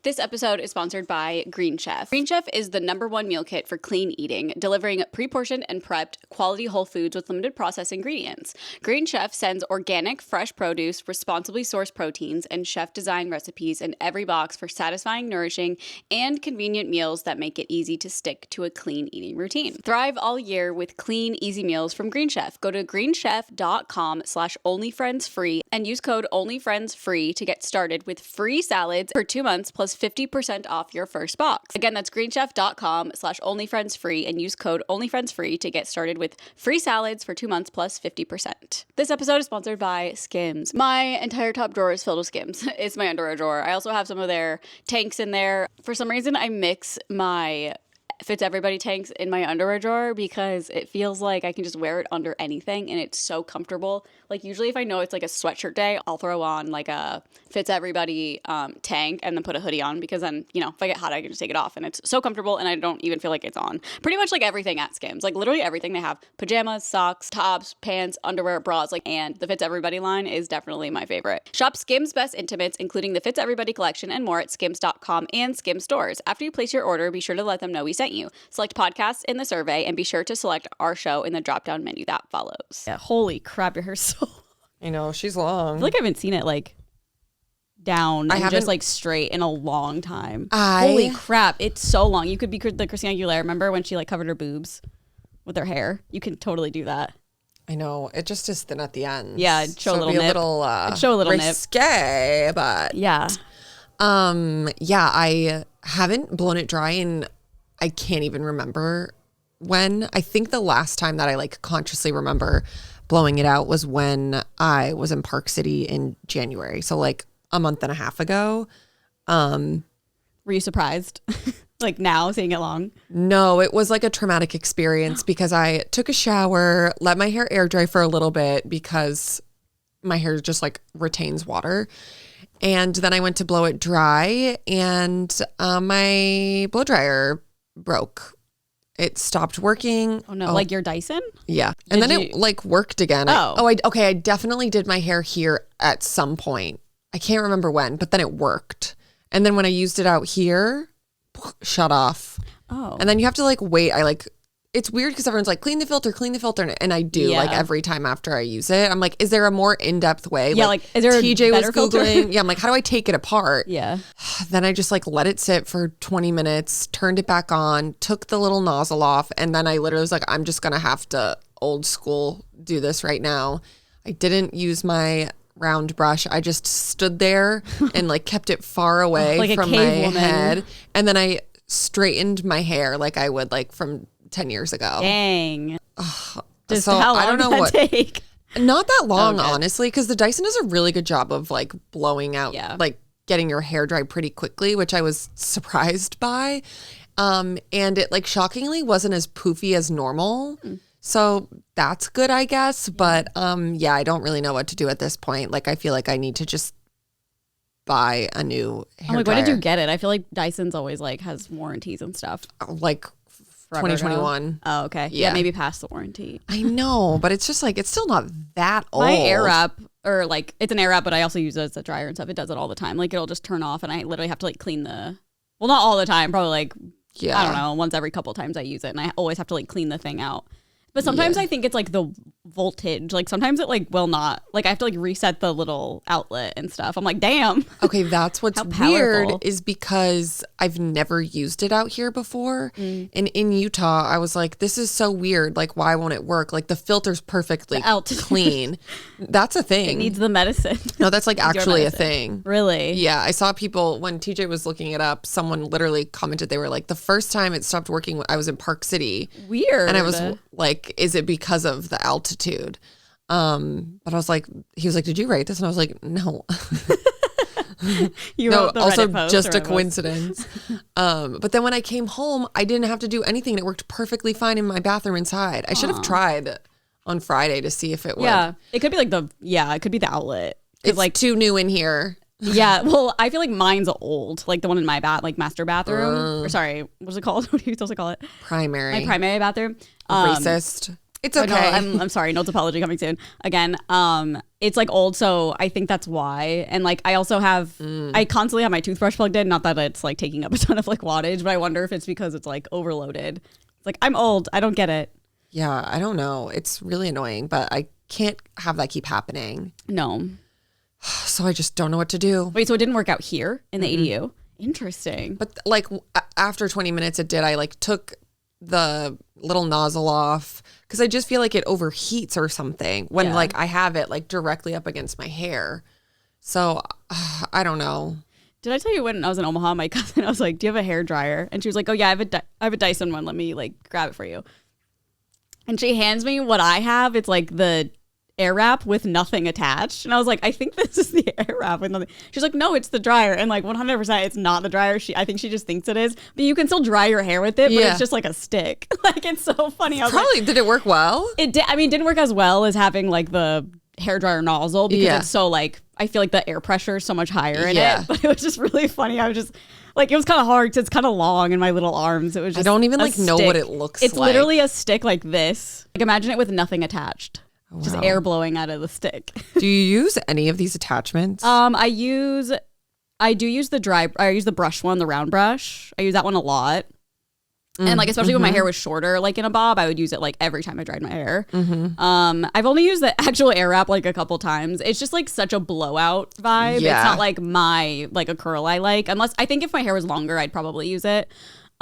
This episode is sponsored by Green Chef. Green Chef is the #1 meal kit for clean eating, delivering pre-portioned and prepped quality whole foods with limited processed ingredients. Green Chef sends organic, fresh produce, responsibly sourced proteins, and chef-designed recipes in every box for satisfying, nourishing, and convenient meals that make it easy to stick to a clean eating routine. Thrive all year with clean, easy meals from Green Chef. Go to greenchef.com/onlyfriendsfree and use code onlyfriendsfree to get started with free salads for 2 months plus 50% off your first box. Again, that's greenchef.com/onlyfriendsfree and use code onlyfriendsfree to get started with free salads for 2 months plus 50%. This episode is sponsored by Skims. My entire top drawer is filled with Skims. It's my underwear drawer. I also have some of their tanks in there. For some reason, I mix my Fits Everybody tanks in my underwear drawer because it feels like I can just wear it under anything and it's so comfortable. Like usually if I know it's like a sweatshirt day, I'll throw on like a Fits Everybody tank and then put a hoodie on because then, you know, if I get hot, I can just take it off and it's so comfortable and I don't even feel like it's on. Pretty much like everything at Skims, like literally everything they have: pajamas, socks, tops, pants, underwear, bras, and the Fits Everybody line is definitely my favorite. Shop Skims Best Intimates, including the Fits Everybody collection and more at skims.com and Skims stores. After you place your order, be sure to let them know we sent you. Select podcasts in the survey and be sure to select our show in the drop-down menu that follows. Yeah, holy crap, your hair's so long. I know, she's long. I feel like I haven't seen it like down and just like straight in a long time. Holy crap, it's so long. You could be the Christina Aguilera. Remember when she like covered her boobs with her hair? You can totally do that. I know, it just is thin at the end. Yeah, show a little nip. Show a little risque, but yeah. Yeah, I haven't blown it dry in I can't even remember when. I think the last time that I like consciously remember blowing it out was when I was in Park City in January. So like a month and a half ago. Were you surprised? Like now seeing it long? No, it was like a traumatic experience because I took a shower, let my hair air dry for a little bit because my hair just like retains water. And then I went to blow it dry and my blow dryer broke. It stopped working. Oh no, like your Dyson? Yeah. And then it like worked again. I definitely did my hair here at some point. I can't remember when, but then it worked. And then when I used it out here, shut off. Oh. And then you have to like wait. It's weird because everyone's like, clean the filter. And I do like every time after I use it. I'm like, is there a more in-depth way? Yeah, like is there TJ a better was Googling. Filter? Yeah, I'm like, how do I take it apart? Yeah. Then I just like let it sit for 20 minutes, turned it back on, took the little nozzle off. And then I literally was like, I'm just going to have to old school do this right now. I didn't use my round brush. I just stood there and like kept it far away like from my head. And then I straightened my hair like I would like from 10 years ago. Dang. So how long I don't know what take? Not that long, honestly, because the Dyson does a really good job of like blowing out, like getting your hair dry pretty quickly, which I was surprised by. And it like shockingly wasn't as poofy as normal. So that's good, I guess. But yeah, I don't really know what to do at this point. Like I feel like I need to just buy a new hair dryer. When did you get it? I feel like Dyson's always like has warranties and stuff. Like 2021. Oh, okay. Yeah, maybe past the warranty. I know, but it's just like, it's still not that old. My air wrap, or like, it's an air wrap, but I also use it as a dryer and stuff. It does it all the time. Like, it'll just turn off and I literally have to like clean well, not all the time, probably like, I don't know, once every couple times I use it. And I always have to like clean the thing out. But sometimes I think it's like the voltage. Like sometimes it like will not. Like I have to like reset the little outlet and stuff. I'm like, damn. Okay, that's what's weird is because I've never used it out here before. And in Utah, I was like, this is so weird. Like, why won't it work? Like the filter's perfectly clean. That's a thing. It needs the medicine. No, that's like actually a thing. Really? Yeah. I saw people, when TJ was looking it up, someone literally commented, they were like, the first time it stopped working, I was in Park City. Weird. And I was like, is it because of the altitude? But I was like, he was like, did you write this? And I was like, no. You wrote the also Reddit post, just a coincidence. But then when I came home, I didn't have to do anything. And it worked perfectly fine in my bathroom inside. I should have tried on Friday to see if it would. Yeah, it could be like it could be the outlet. It's like too new in here. Yeah, well, I feel like mine's old, like the one in my master bathroom. Or sorry, what's it called? What are you supposed to call it? Primary. My primary bathroom. Racist. It's okay. I'm sorry. Notes apology coming soon. Again, it's like old, so I think that's why. And like I also have, I constantly have my toothbrush plugged in. Not that it's like taking up a ton of like wattage, but I wonder if it's because it's like overloaded. It's like I'm old. I don't get it. Yeah, I don't know. It's really annoying, but I can't have that keep happening. No. So I just don't know what to do. Wait, so it didn't work out here in the ADU? Interesting. But like after 20 minutes it did. I like took the little nozzle off because I just feel like it overheats or something when like I have it like directly up against my hair. So I don't know. Did I tell you when I was in Omaha, my cousin, I was like, do you have a hair dryer? And she was like, oh yeah, I have a Dyson one. Let me like grab it for you. And she hands me what I have. It's like the air wrap with nothing attached. And I was like, I think this is the air wrap with nothing. She's like, no, it's the dryer. And like 100% it's not the dryer. I think she just thinks it is. But you can still dry your hair with it, but it's just like a stick. Like it's so funny. I was Probably, did it work well? It did. I mean, it didn't work as well as having like the hairdryer nozzle because it's so like, I feel like the air pressure is so much higher in it. But it was just really funny. I was just like, it was kind of hard because it's kind of long in my little arms. It was just I don't even like know what it looks like. It's literally a stick like this. Like imagine it with nothing attached. Wow. Just air blowing out of the stick. Do you use any of these attachments? I use the brush one, the round brush. I use that one a lot. And like, especially when my hair was shorter, like in a bob, I would use it like every time I dried my hair. I've only used the actual air wrap like a couple times. It's just like such a blowout vibe. Yeah. It's not like a curl I like, unless I think if my hair was longer, I'd probably use it.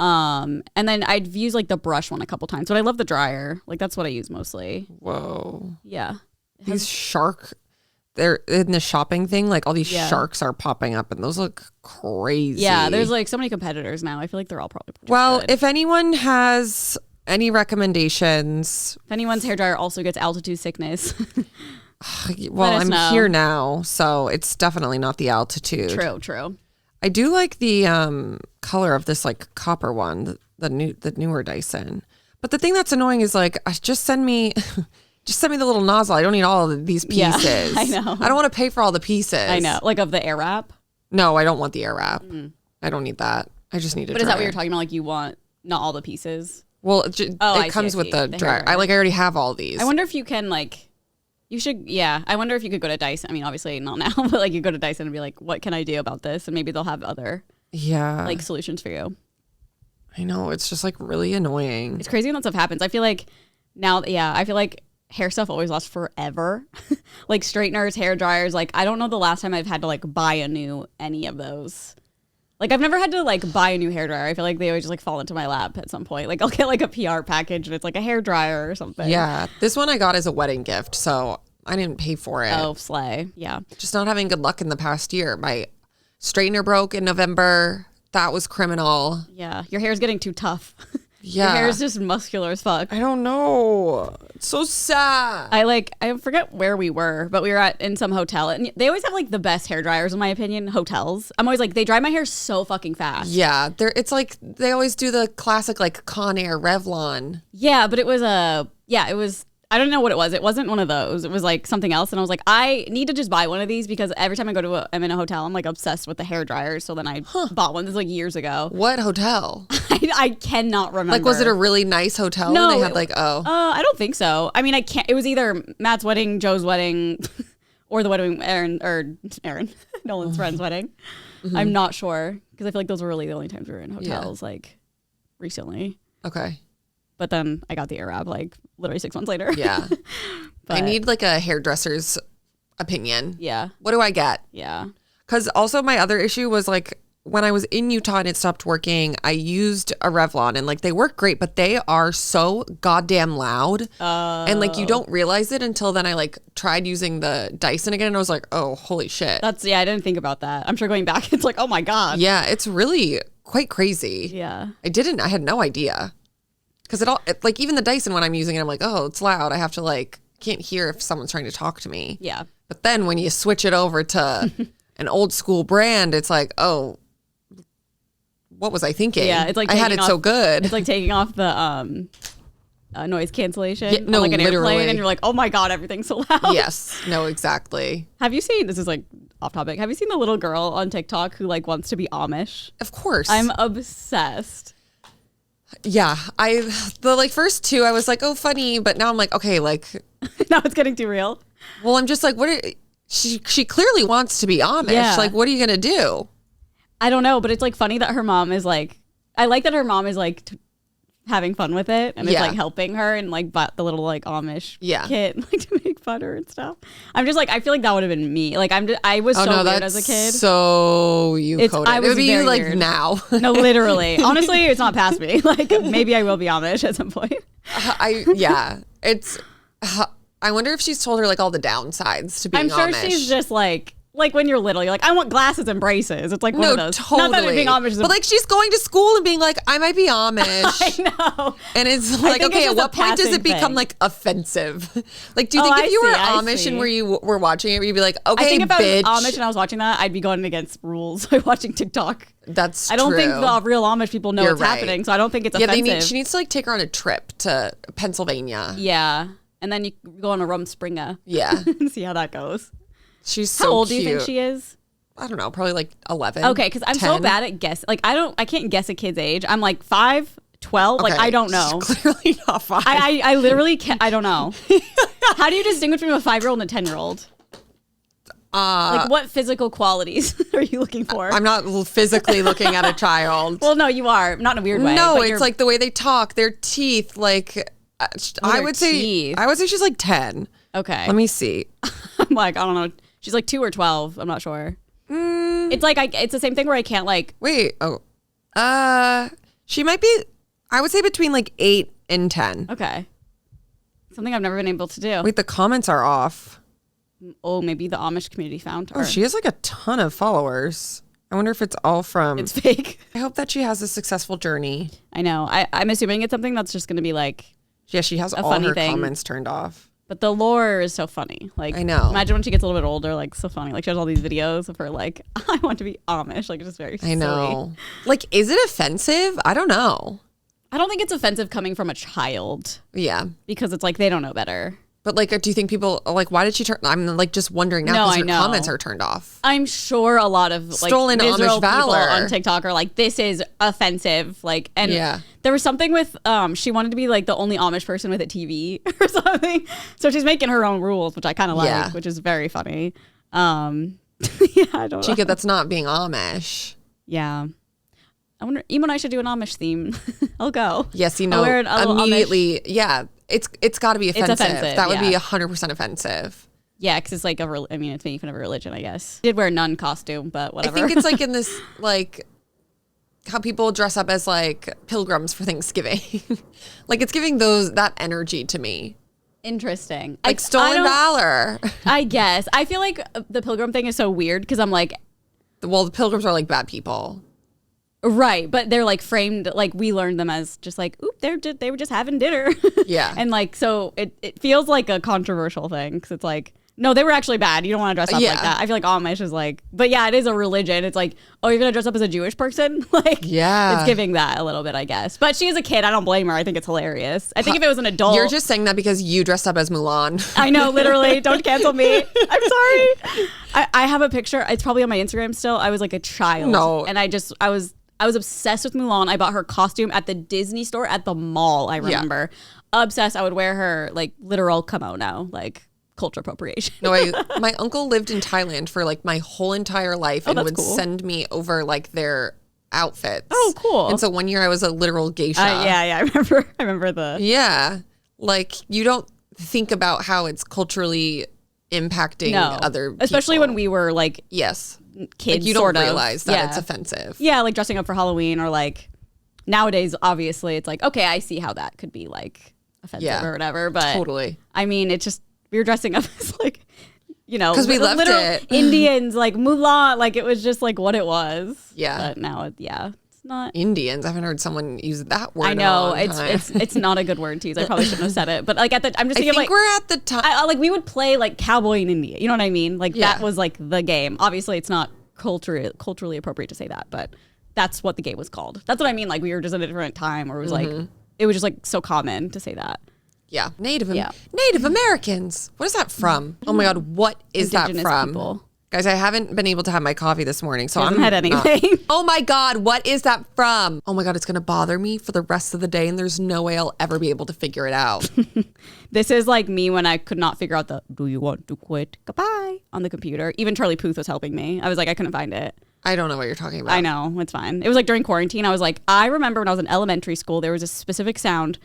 And then I'd use like the brush one a couple times, but I love the dryer. Like that's what I use mostly. Whoa. Yeah. These they're in the shopping thing, like all these sharks are popping up and those look crazy. Yeah, there's like so many competitors now. I feel like they're all probably good. If anyone has any recommendations. If anyone's hairdryer also gets altitude sickness. Well, I'm here now, so it's definitely not the altitude. True. I do like the color of this like copper one, the newer Dyson. But the thing that's annoying is like, just send me the little nozzle. I don't need all of these pieces. Yeah, I know. I don't want to pay for all the pieces. I know. Like of the air wrap? No, I don't want the air wrap. I don't need that. I just need a dryer. But is that what you're talking about? Like you want not all the pieces? Well, it comes with the dryer. I already have all these. I wonder if you can like. You should, I wonder if you could go to Dyson. I mean, obviously not now, but like you go to Dyson and be like, what can I do about this? And maybe they'll have other like solutions for you. I know. It's just like really annoying. It's crazy when that stuff happens. I feel like now, I feel like hair stuff always lasts forever. Like straighteners, hair dryers. Like I don't know the last time I've had to like buy any of those. Like I've never had to like buy a new hair dryer. I feel like they always just like fall into my lap at some point. Like I'll get like a PR package and it's like a hair dryer or something. Yeah. This one I got as a wedding gift, so I didn't pay for it. Oh, slay. Yeah. Just not having good luck in the past year. My straightener broke in November. That was criminal. Yeah. Your hair's getting too tough. Yeah. Your hair's just muscular as fuck. I don't know. It's so sad. I forget where we were, but we were in some hotel and they always have like the best hair dryers in my opinion, hotels. I'm always like, they dry my hair so fucking fast. Yeah. It's like they always do the classic like Conair Revlon. Yeah, but it was I don't know what it was. It wasn't one of those. It was like something else. And I was like, I need to just buy one of these because every time I go to I'm in a hotel, I'm like obsessed with the hair dryers. So then I bought one. This was like years ago. What hotel? I cannot remember. Like, was it a really nice hotel? No. And they had like, I don't think so. I mean, I can't. It was either Matt's wedding, Joe's wedding, or the wedding, Erin, Nolan's friend's wedding. I'm not sure because I feel like those were really the only times we were in hotels like recently. Okay. But then I got the air wrap like literally 6 months later. Yeah. I need like a hairdresser's opinion. Yeah. What do I get? Yeah. Because also my other issue was like when I was in Utah and it stopped working, I used a Revlon and like they work great, but they are so goddamn loud. And like you don't realize it until then I like tried using the Dyson again and I was like, oh, holy shit. I didn't think about that. I'm sure going back, it's like, oh my God. Yeah, it's really quite crazy. Yeah. I had no idea. Because like even the Dyson when I'm using it, I'm like, oh, it's loud. I have to like, can't hear if someone's trying to talk to me. Yeah. But then when you switch it over to an old school brand, it's like, oh, what was I thinking? Yeah, it's like I had it so good. It's like taking off the noise cancellation on like an literally. airplane and you're like, oh my God, everything's so loud. Yes. No, exactly. Have you seen, this is like off topic, have you seen the little girl on TikTok who like wants to be Amish? Of course. I'm obsessed. Yeah, the like first two I was like, oh, funny, but now I'm like, okay, like Now it's getting too real. Well, I'm just like, she clearly wants to be Amish. Yeah. Like, what are you gonna do? I don't know, but it's like funny that her mom is like, I like that her mom is like having fun with it and is like helping her and like bought the little like Amish kit like to make fun of her and stuff. I'm just like, I feel like that would have been me. Like I was so weird as a kid. So you coded. It would be you like weird. Now. No, literally. Honestly, it's not past me. Like maybe I will be Amish at some point. I wonder if she's told her like all the downsides to being Amish. I'm sure she's just like when you're little, you're like, I want glasses and braces. It's like one of those. Totally. Not that being Amish is but like she's going to school and being like, I might be Amish. I know. And it's like, okay, at what point does it become like offensive? Like, do you think if you were Amish and where you were watching it, you'd be like, okay, I think if I was Amish and I was watching that, I'd be going against rules by watching TikTok. That's I don't think the real Amish people know what's happening, so I don't think it's offensive. She needs to like take her on a trip to Pennsylvania. Yeah. And then you go on a Rumspringa. Yeah. And see how that goes. She's so How old cute. do you think she is? I don't know, probably like 11. Okay, because I'm 10. so bad at guess. Like I can't guess a kid's age. I'm like 5, 12. Okay. Like I don't know. She's clearly not 5. I literally can't. I don't know. How do you distinguish between a 5-year-old and a 10-year-old? Like what physical qualities are you looking for? I'm not physically looking at a child. Well, no, you are. Not in a weird way. No, it's like the way they talk, their teeth. Like I would say she's like 10. Okay. Let me see. I'm like, I don't know. She's like 2 or 12. I'm not sure. It's like it's the same thing where I can't like. Wait. Oh. She might be. I would say between like 8 and 10. Okay. Something I've never been able to do. Wait, the comments are off. Oh, maybe the Amish community found her. Oh, she has like a ton of followers. I wonder if it's all from. It's fake. I hope that she has a successful journey. I know. I'm assuming it's something that's just going to be like. Yeah, she has all her comments turned off. But the lore is so funny. Like, I know. Imagine when she gets a little bit older, like, so funny. Like, she has all these videos of her, like, I want to be Amish. Like, it's just very silly. I know. Like, is it offensive? I don't know. I don't think it's offensive coming from a child. Yeah. Because it's like, they don't know better. But, like, do you think people, like, why did she turn, I'm, like, just wondering now because her comments are turned off. I'm sure a lot of, like, stolen Amish valor people on TikTok are like, this is offensive. Like, and there was something with, she wanted to be, like, the only Amish person with a TV or something. So she's making her own rules, which I kind of like, which is very funny. I don't know. Chica, that's not being Amish. Yeah. I wonder, even when I should do an Amish theme, I'll go. Yes, you know, immediately, Amish. It's got to be offensive. That would be 100% offensive. Yeah, because it's like it's making fun of a religion, I guess. Did wear a nun costume, but whatever. I think it's like in this, like, how people dress up as like pilgrims for Thanksgiving. Like it's giving that energy to me. Interesting. Like stolen valor. I guess. I feel like the pilgrim thing is so weird because I'm like. Well, the pilgrims are like bad people. Right, but they're like framed, like we learned them as just like, oop, they were just having dinner. Yeah. And like, so it feels like a controversial thing because it's like, no, they were actually bad. You don't want to dress up like that. I feel like Amish is like, but yeah, it is a religion. It's like, oh, you're going to dress up as a Jewish person? Like, it's giving that a little bit, I guess. But she's a kid. I don't blame her. I think it's hilarious. I think if it was an adult. You're just saying that because you dressed up as Mulan. I know, literally. Don't cancel me. I'm sorry. I have a picture. It's probably on my Instagram still. I was like a child. No. And I was obsessed with Mulan. I bought her costume at the Disney store at the mall, I remember. Obsessed. I would wear her like literal kimono, like culture appropriation. No, my uncle lived in Thailand for like my whole entire life and would send me over like their outfits. Oh, cool. And so one year I was a literal geisha. I remember the. Yeah. Like you don't think about how it's culturally impacting other people. Especially when we were like kids, like you don't realize that it's offensive. Yeah, like dressing up for Halloween or like nowadays, obviously it's like, okay, I see how that could be like offensive or whatever. But totally. I mean, it's just, we were dressing up as like, because we left it. Indians, like Mulan, like it was just like what it was. Yeah. But now, it's not. Indians. I haven't heard someone use that word. I know in a long time. it's not a good word to use. I probably shouldn't have said it. But like I'm just thinking, I think we're at the time. Like we would play like cowboy in India. You know what I mean? Like that was like the game. Obviously, it's not culturally appropriate to say that, but that's what the game was called. That's what I mean. Like we were just at a different time where it was like it was just like so common to say that. Yeah. Native Americans. What is that from? Oh my God. What is Indigenous that from? People. Guys, I haven't been able to have my coffee this morning, so I haven't had anything. Oh my God, what is that from? Oh my God, it's going to bother me for the rest of the day, and there's no way I'll ever be able to figure it out. This is like me when I could not figure out the "do you want to quit? Goodbye" on the computer. Even Charlie Puth was helping me. I was like, I couldn't find it. I don't know what you're talking about. I know, it's fine. It was like during quarantine. I was like, I remember when I was in elementary school, there was a specific sound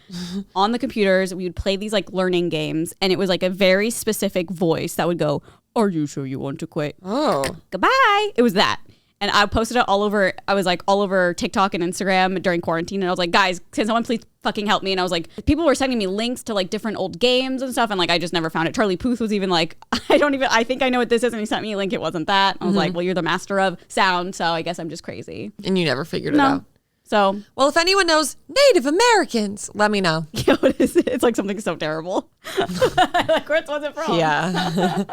on the computers. We would play these like learning games, and it was like a very specific voice that would go, "Are you sure you want to quit? Oh. Goodbye." It was that. And I posted it all over, I was like all over TikTok and Instagram during quarantine. And I was like, guys, can someone please fucking help me? And I was like, people were sending me links to like different old games and stuff. And like, I just never found it. Charlie Puth was even like, I think I know what this is. And he sent me a link. It wasn't that. I was like, well, you're the master of sound. So I guess I'm just crazy. And you never figured it out. So, well, if anyone knows Native Americans, let me know. Yeah, what is it? It's like something so terrible. Like, where was it from? Yeah.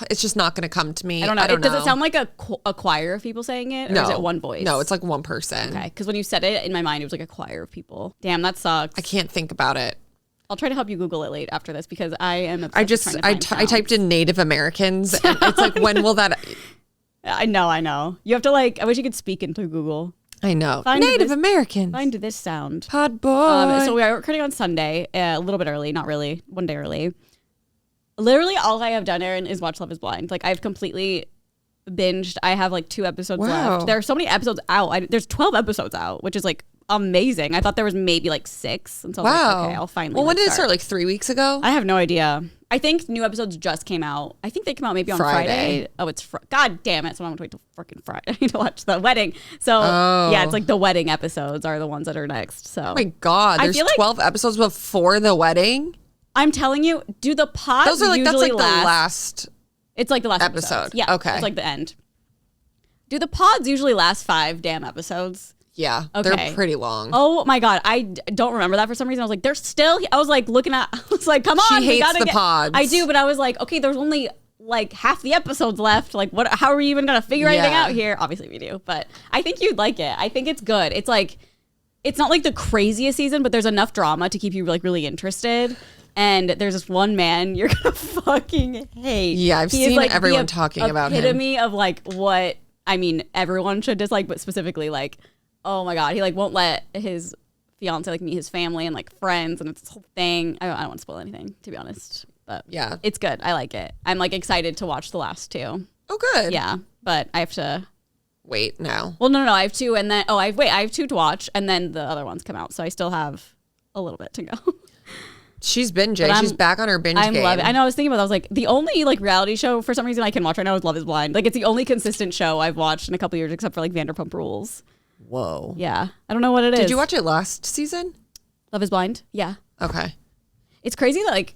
It's just not going to come to me. I don't know. Does it sound like a choir of people saying it? Or is it one voice? No, it's like one person. Okay. Because when you said it, in my mind, it was like a choir of people. Damn, that sucks. I can't think about it. I'll try to help you Google it late after this because I am obsessed with trying to find I typed in Native Americans and it's like, when will that... I know. You have to like, I wish you could speak into Google. I know. Native Americans. Find this sound. Pod boy. So we are recording on Sunday, a little bit early, not really, one day early. Literally all I have done, Erin, is watch Love is Blind. Like I've completely binged. I have like 2 episodes left. There are so many episodes out. There's 12 episodes out, which is like amazing. I thought there was maybe like 6. And so I was like, okay, I'll finally. Well, when did it start? Like 3 weeks ago? I have no idea. I think new episodes just came out. I think they come out maybe on Friday. Oh, it's God damn it. So I'm going to wait till freaking Friday. I need to watch the wedding. So yeah, it's like the wedding episodes are the ones that are next. So oh my God, there's 12 episodes before the wedding. I'm telling you, do the pods those are like usually that's like the last. It's like the last episode. Yeah. Okay. It's like the end. Do the pods usually last 5 damn episodes? Yeah, okay. They're pretty long. Oh my God, I don't remember that for some reason. I was like, they're still. I was like looking at. I was like, come on, she hates the pods. I do, but I was like, okay, there's only like half the episodes left. Like, what? How are we even gonna figure anything out here? Obviously, we do, but I think you'd like it. I think it's good. It's like, it's not like the craziest season, but there's enough drama to keep you like really interested. And there's this one man you're gonna fucking hate. Yeah, I've seen like everyone talking about him. Epitome of like what I mean, everyone should dislike, but specifically like. Oh my God, he like won't let his fiance like meet his family and like friends, and it's this whole thing. I don't want to spoil anything, to be honest, but yeah, it's good. I like it. I'm like excited to watch the last 2. Oh, good. Yeah, but I have to wait now. Well, no, I have 2, and then I have 2 to watch, and then the other ones come out, so I still have a little bit to go. She's binging. She's back on her binge game. Love it. I know. I was thinking about that. I was like, the only like reality show for some reason I can watch right now is Love is Blind. Like it's the only consistent show I've watched in a couple years, except for like Vanderpump Rules. Whoa. Yeah. I don't know what it is. Did you watch it last season? Love is Blind? Yeah. Okay. It's crazy that like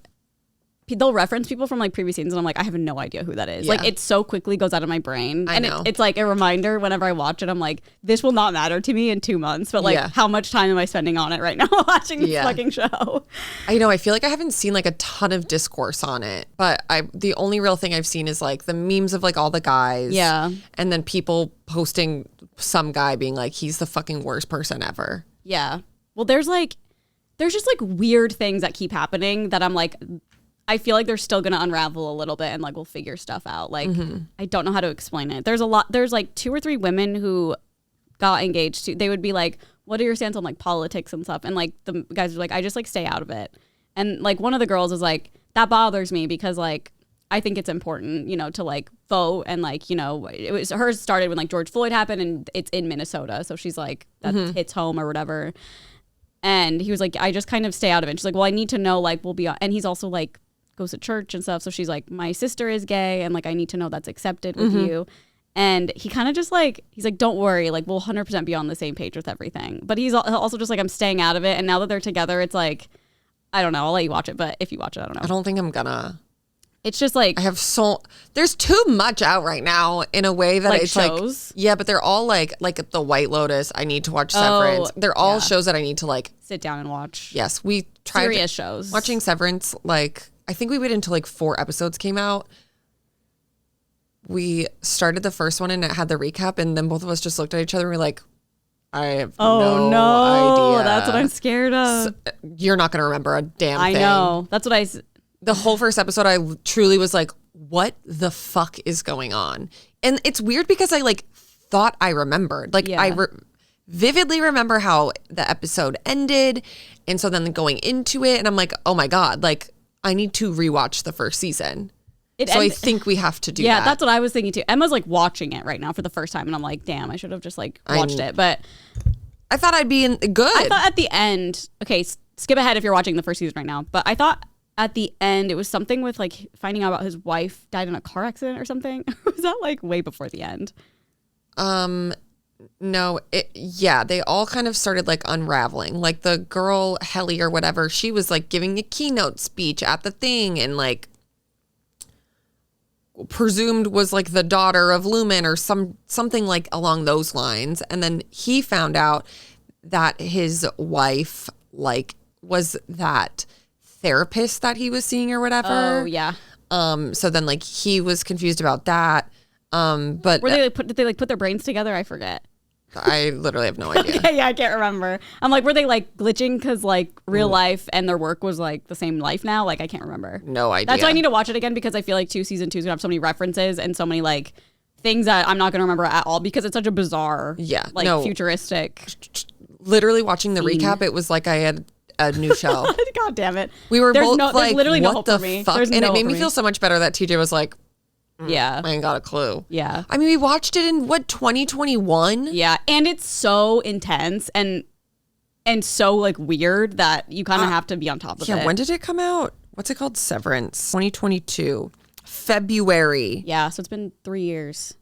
they'll reference people from like previous seasons and I'm like, I have no idea who that is. Yeah. Like it so quickly goes out of my brain. I know. It's like a reminder whenever I watch it. I'm like, this will not matter to me in 2 months, but like how much time am I spending on it right now watching this fucking show? I know. I feel like I haven't seen like a ton of discourse on it, but the only real thing I've seen is like the memes of like all the guys. Yeah. And then people posting some guy being like, he's the fucking worst person ever. Yeah. Well, there's just like weird things that keep happening that I'm like, I feel like they're still going to unravel a little bit and like we'll figure stuff out. Like, I don't know how to explain it. There's like 2 or 3 women who got engaged to, they would be like, what are your stance on like politics and stuff? And like the guys are like, I just like stay out of it. And like one of the girls is like, that bothers me because like, I think it's important, you know, to like vote and like, you know, hers started when like George Floyd happened and it's in Minnesota. So she's like, that hits home or whatever. And he was like, I just kind of stay out of it. And she's like, well, I need to know, like, we'll be on. And he's also like, goes to church and stuff. So she's like, my sister is gay. And like, I need to know that's accepted with you. And he kind of just like, he's like, don't worry. Like, we'll 100% be on the same page with everything. But he's also just like, I'm staying out of it. And now that they're together, it's like, I don't know. I'll let you watch it. But if you watch it, I don't know. I don't think I'm gonna. It's just like, there's too much out right now in a way that like it's shows? like, yeah, but they're all like The White Lotus. I need to watch Severance. They're all shows that I need to like sit down and watch. Yes. We tried serious shows. Watching Severance. Like, I think we waited until like 4 episodes came out. We started the first one and it had the recap and then both of us just looked at each other and we were like, I have no idea. That's what I'm scared of. So, you're not going to remember a damn thing. I know. That's what the whole first episode, I truly was like, what the fuck is going on? And it's weird because I like thought I remembered. Like I vividly remember how the episode ended. And so then going into it and I'm like, oh my God, like I need to rewatch the first season. I think we have to do that. Yeah, that's what I was thinking too. Emma's like watching it right now for the first time. And I'm like, damn, I should have just like watched it. But I thought I'd be good. I thought at the end, okay, skip ahead if you're watching the first season right now. But I thought at the end it was something with like finding out about his wife died in a car accident or something. Was that like way before the end? No, they all kind of started like unraveling. Like the girl, Helly or whatever, she was like giving a keynote speech at the thing and like presumed was like the daughter of Lumen or something like along those lines. And then he found out that his wife like was that therapist that he was seeing or whatever. Oh, yeah. So then like he was confused about that. But were they like did they like put their brains together? I forget. I literally have no idea. Okay, yeah, I can't remember. I'm like, were they like glitching because like real life and their work was like the same life now? Like, I can't remember. No idea. That's why I need to watch it again because I feel like season 2 is gonna have so many references and so many like things that I'm not gonna remember at all because it's such a bizarre, futuristic. Literally watching the recap, it was like I had a new show. God damn it. We were both like, there's literally no what hope the for me. fuck? There's and no it made hope me for feel so much better that TJ was like, yeah, I ain't got a clue. Yeah. I mean, we watched it in 2021? Yeah. And it's so intense and so like weird that you kind of have to be on top of it. Yeah. When did it come out? What's it called? Severance. 2022. February. Yeah. So it's been 3 years.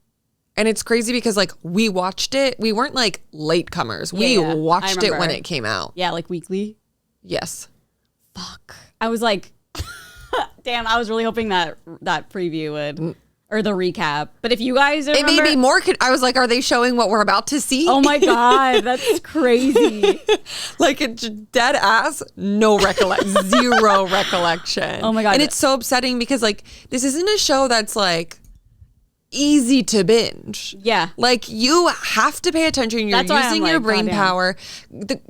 And it's crazy because like we watched it. We weren't like latecomers. We watched it when it came out. Yeah. Like weekly. Yes. Fuck. I was like, damn, I was really hoping that preview would, or the recap. But if you guys remember, it made me more, I was like, are they showing what we're about to see? Oh my God, that's crazy. Like it's dead ass, no recollection, zero recollection. Oh my God. And it's so upsetting because like, this isn't a show that's like easy to binge. Yeah. Like you have to pay attention. You're using your brain power. The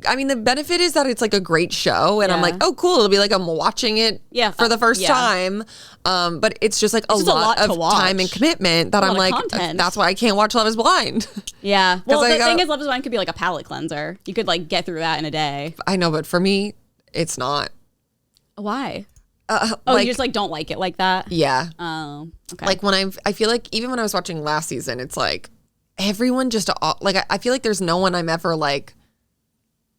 benefit is that it's like a great show and I'm like, oh cool. It'll be like I'm watching it for the first time. But it's just like a lot of time and commitment that I'm like, that's why I can't watch Love is Blind. Yeah. Well, the thing is Love is Blind could be like a palate cleanser. You could like get through that in a day. I know, but for me, it's not. Why? You just like don't like it like that? Yeah. Oh, okay. Like when I feel like even when I was watching last season, it's like everyone just like I feel like there's no one I'm ever like.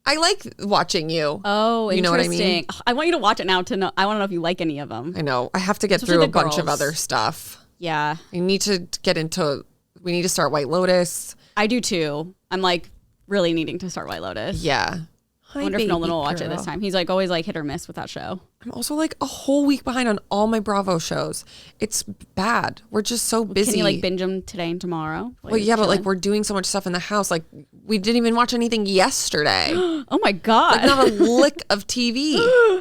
I like watching you. Oh, you know what I mean? I want you to watch it now to know. I want to know if you like any of them. I know. I have to get through a bunch of other stuff. Yeah. We need to start White Lotus. I do too. I'm like really needing to start White Lotus. Yeah. I wonder if Nolan will watch it this time. He's like always like hit or miss with that show. I'm also like a whole week behind on all my Bravo shows. It's bad. We're just so busy. Can you like binge them today and tomorrow? Well, yeah, but like we're doing so much stuff in the house. Like we didn't even watch anything yesterday. Oh my God. Like not a lick of TV.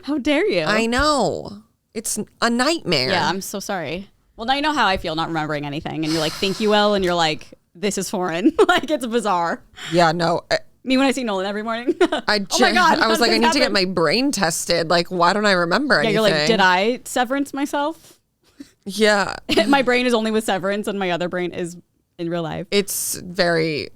How dare you? I know. It's a nightmare. Yeah, I'm so sorry. Well, now you know how I feel not remembering anything. And you're like, think you will. And you're like, this is foreign. Like it's bizarre. Yeah, no. Me when I see Nolan every morning. Oh my God. I was like, I need to get my brain tested. Like, why don't I remember anything? You're like, did I severance myself? Yeah. My brain is only with Severance and my other brain is in real life. It's very,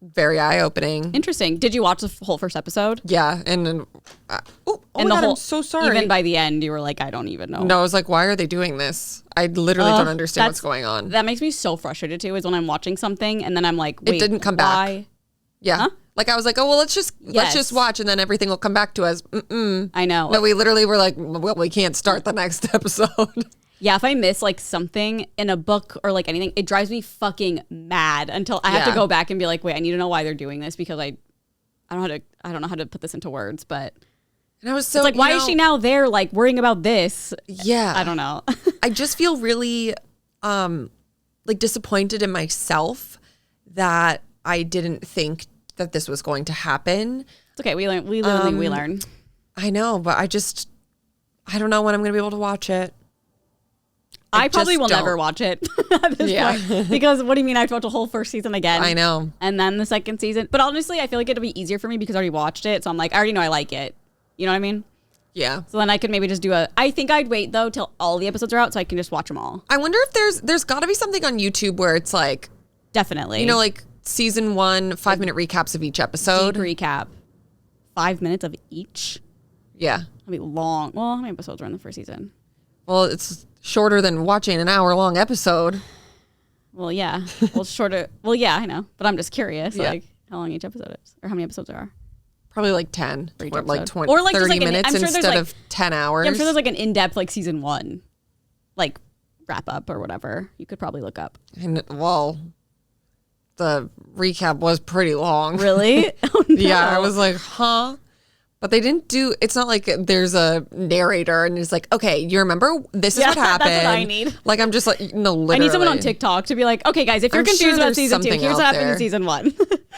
very eye-opening. Interesting. Did you watch the whole first episode? Yeah. And then, I'm so sorry. Even by the end, you were like, I don't even know. No, I was like, why are they doing this? I literally don't understand what's going on. That makes me so frustrated too, is when I'm watching something and then I'm like, wait, it didn't come back. Yeah. Huh? Like I was like, oh, well, let's just watch and then everything will come back to us. I know. No, we literally were like, well, we can't start the next episode. Yeah, if I miss like something in a book or like anything, it drives me fucking mad until I have to go back and be like, wait, I need to know why they're doing this because I don't know how to put this into words, but and I was so it's like, why is she now there like worrying about this? Yeah. I don't know. I just feel really like disappointed in myself that I didn't think that this was going to happen. It's okay. We learn. We learn. I know, but I don't know when I'm going to be able to watch it. I probably will never watch it at this point. Because what do you mean I have to watch a whole first season again? I know. And then the second season. But honestly, I feel like it'll be easier for me because I already watched it. So I'm like, I already know I like it. You know what I mean? Yeah. So then I could maybe just I think I'd wait though till all the episodes are out so I can just watch them all. I wonder if there's got to be something on YouTube where it's like, definitely, like season 1, 5-minute recaps of each episode. Deep recap, 5 minutes of each. Yeah. That'd be long. Well, how many episodes were in the first season? Well, it's shorter than watching an hour-long episode. Well, yeah. Well, shorter. Well, yeah, I know. But I'm just curious, Yeah. like how long each episode is, or how many episodes there are. Probably like 10, For each or like episode. 20, Or like just 30 like minutes I'm sure there's instead like, of 10 hours. Yeah, I'm sure there's like an in-depth like season 1, like wrap up or whatever. You could probably look up. And, well, the recap was pretty long. Really? Oh, no. Yeah, I was like, huh? But they didn't do, it's not like there's a narrator and it's like, okay, you remember this is what happened. That's what I need. Like, I'm just like, no, literally. I need someone on TikTok to be like, okay, guys, if you're I'm confused sure about there's season 2, something here's what out happened there. in season 1.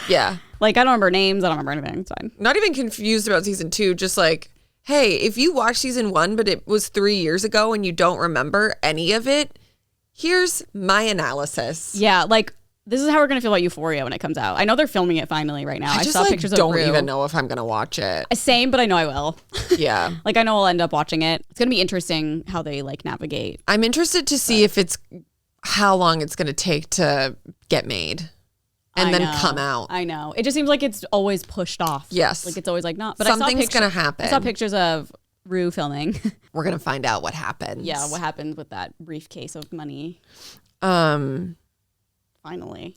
Yeah. Like, I don't remember names. I don't remember anything. It's fine. Not even confused about season 2, just like, hey, if you watched season 1, but it was 3 years ago and you don't remember any of it, here's my analysis. Yeah, like, this is how we're going to feel about Euphoria when it comes out. I know they're filming it finally right now. I just saw like, pictures don't of Rue. even know if I'm going to watch it. Same, but I know I will. Yeah. Like, I know I'll end up watching it. It's going to be interesting how they, like, navigate. I'm interested to see if it's how long it's going to take to get made and then come out. I know. It just seems like it's always pushed off. Yes. Like, it's always like not. But something's going to happen. I saw pictures of Rue filming. We're going to find out what happens. Yeah, what happened with that briefcase of money. Finally.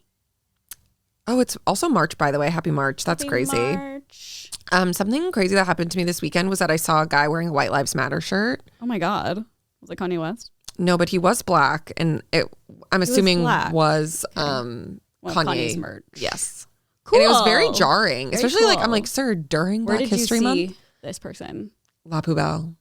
Oh, it's also March, by the way. Happy March. That's Happy crazy. March. Something crazy that happened to me this weekend was that I saw a guy wearing a White Lives Matter shirt. Oh my God. Was it Kanye West? No, but he was black, and I'm assuming was Kanye's Kanye merch. Yes. Cool. And it was very jarring, Very especially like cool. I'm like, sir, during Where Black did History you see Month, this person? La Poubelle.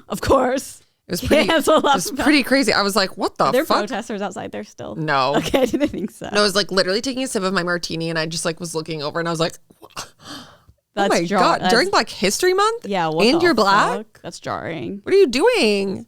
Of course. It was pretty. Cancel La It was Poubelle. pretty crazy. I was like, what the Are there fuck? protesters outside there still? No. Okay, I didn't think so. No, I was like literally taking a sip of my martini, and I just like was looking over, and I was like, That's oh my God, during Black History Month? Yeah, what and the you're black? fuck? That's jarring. What are you doing?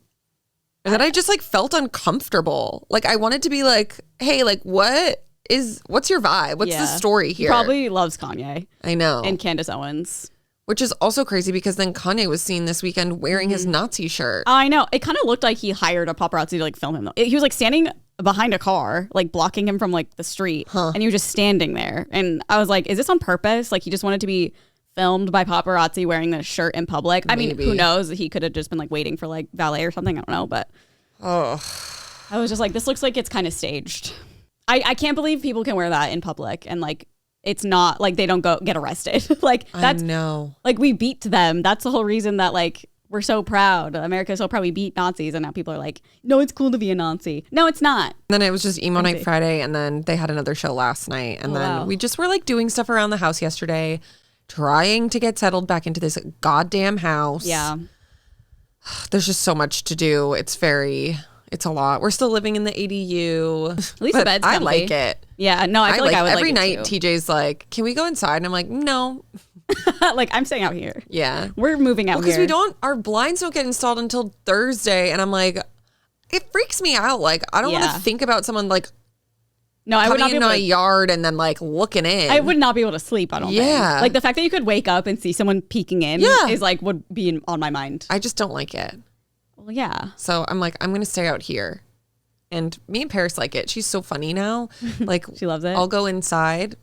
And then I just like felt uncomfortable. Like I wanted to be like, hey, like what's your vibe? What's the story here? He probably loves Kanye I know. and Candace Owens. Which is also crazy because then Kanye was seen this weekend wearing his Nazi shirt. I know. It kind of looked like he hired a paparazzi to like film him though. He was like standing behind a car, like blocking him from like the street. And he was just standing there. And I was like, is this on purpose? Like he just wanted to be filmed by paparazzi wearing this shirt in public. I mean, Maybe. who knows? He could have just been like waiting for like valet or something. I don't know. But I was just like, this looks like it's kind of staged. I can't believe people can wear that in public and like it's not like they don't go get arrested. Like that's no. like we beat them. That's the whole reason that like we're so proud. America's so proud we beat Nazis, and now people are like, no, it's cool to be a Nazi. No, it's not. Then it was just emo night Friday, and then they had another show last night, and then we just were like doing stuff around the house yesterday, trying to get settled back into this goddamn house. Yeah. There's just so much to do. It's a lot. We're still living in the ADU. At least the bed's I comfy. like it. Yeah, no, I feel like I would every like night it too. TJ's like, can we go inside? And I'm like, no. Like I'm staying out here. Yeah. We're moving out Because here. our blinds don't get installed until Thursday. And I'm like, it freaks me out. Like, I don't want Yeah. to think about someone like No, I would not coming be into able my to, yard and then like looking in. I would not be able to sleep, I don't think. Yeah. Like the fact that you could wake up and see someone peeking in is like would be on my mind. I just don't like it. Well, yeah. So I'm like, I'm going to stay out here. And me and Paris like it. She's so funny now. Like, She loves it. I'll go inside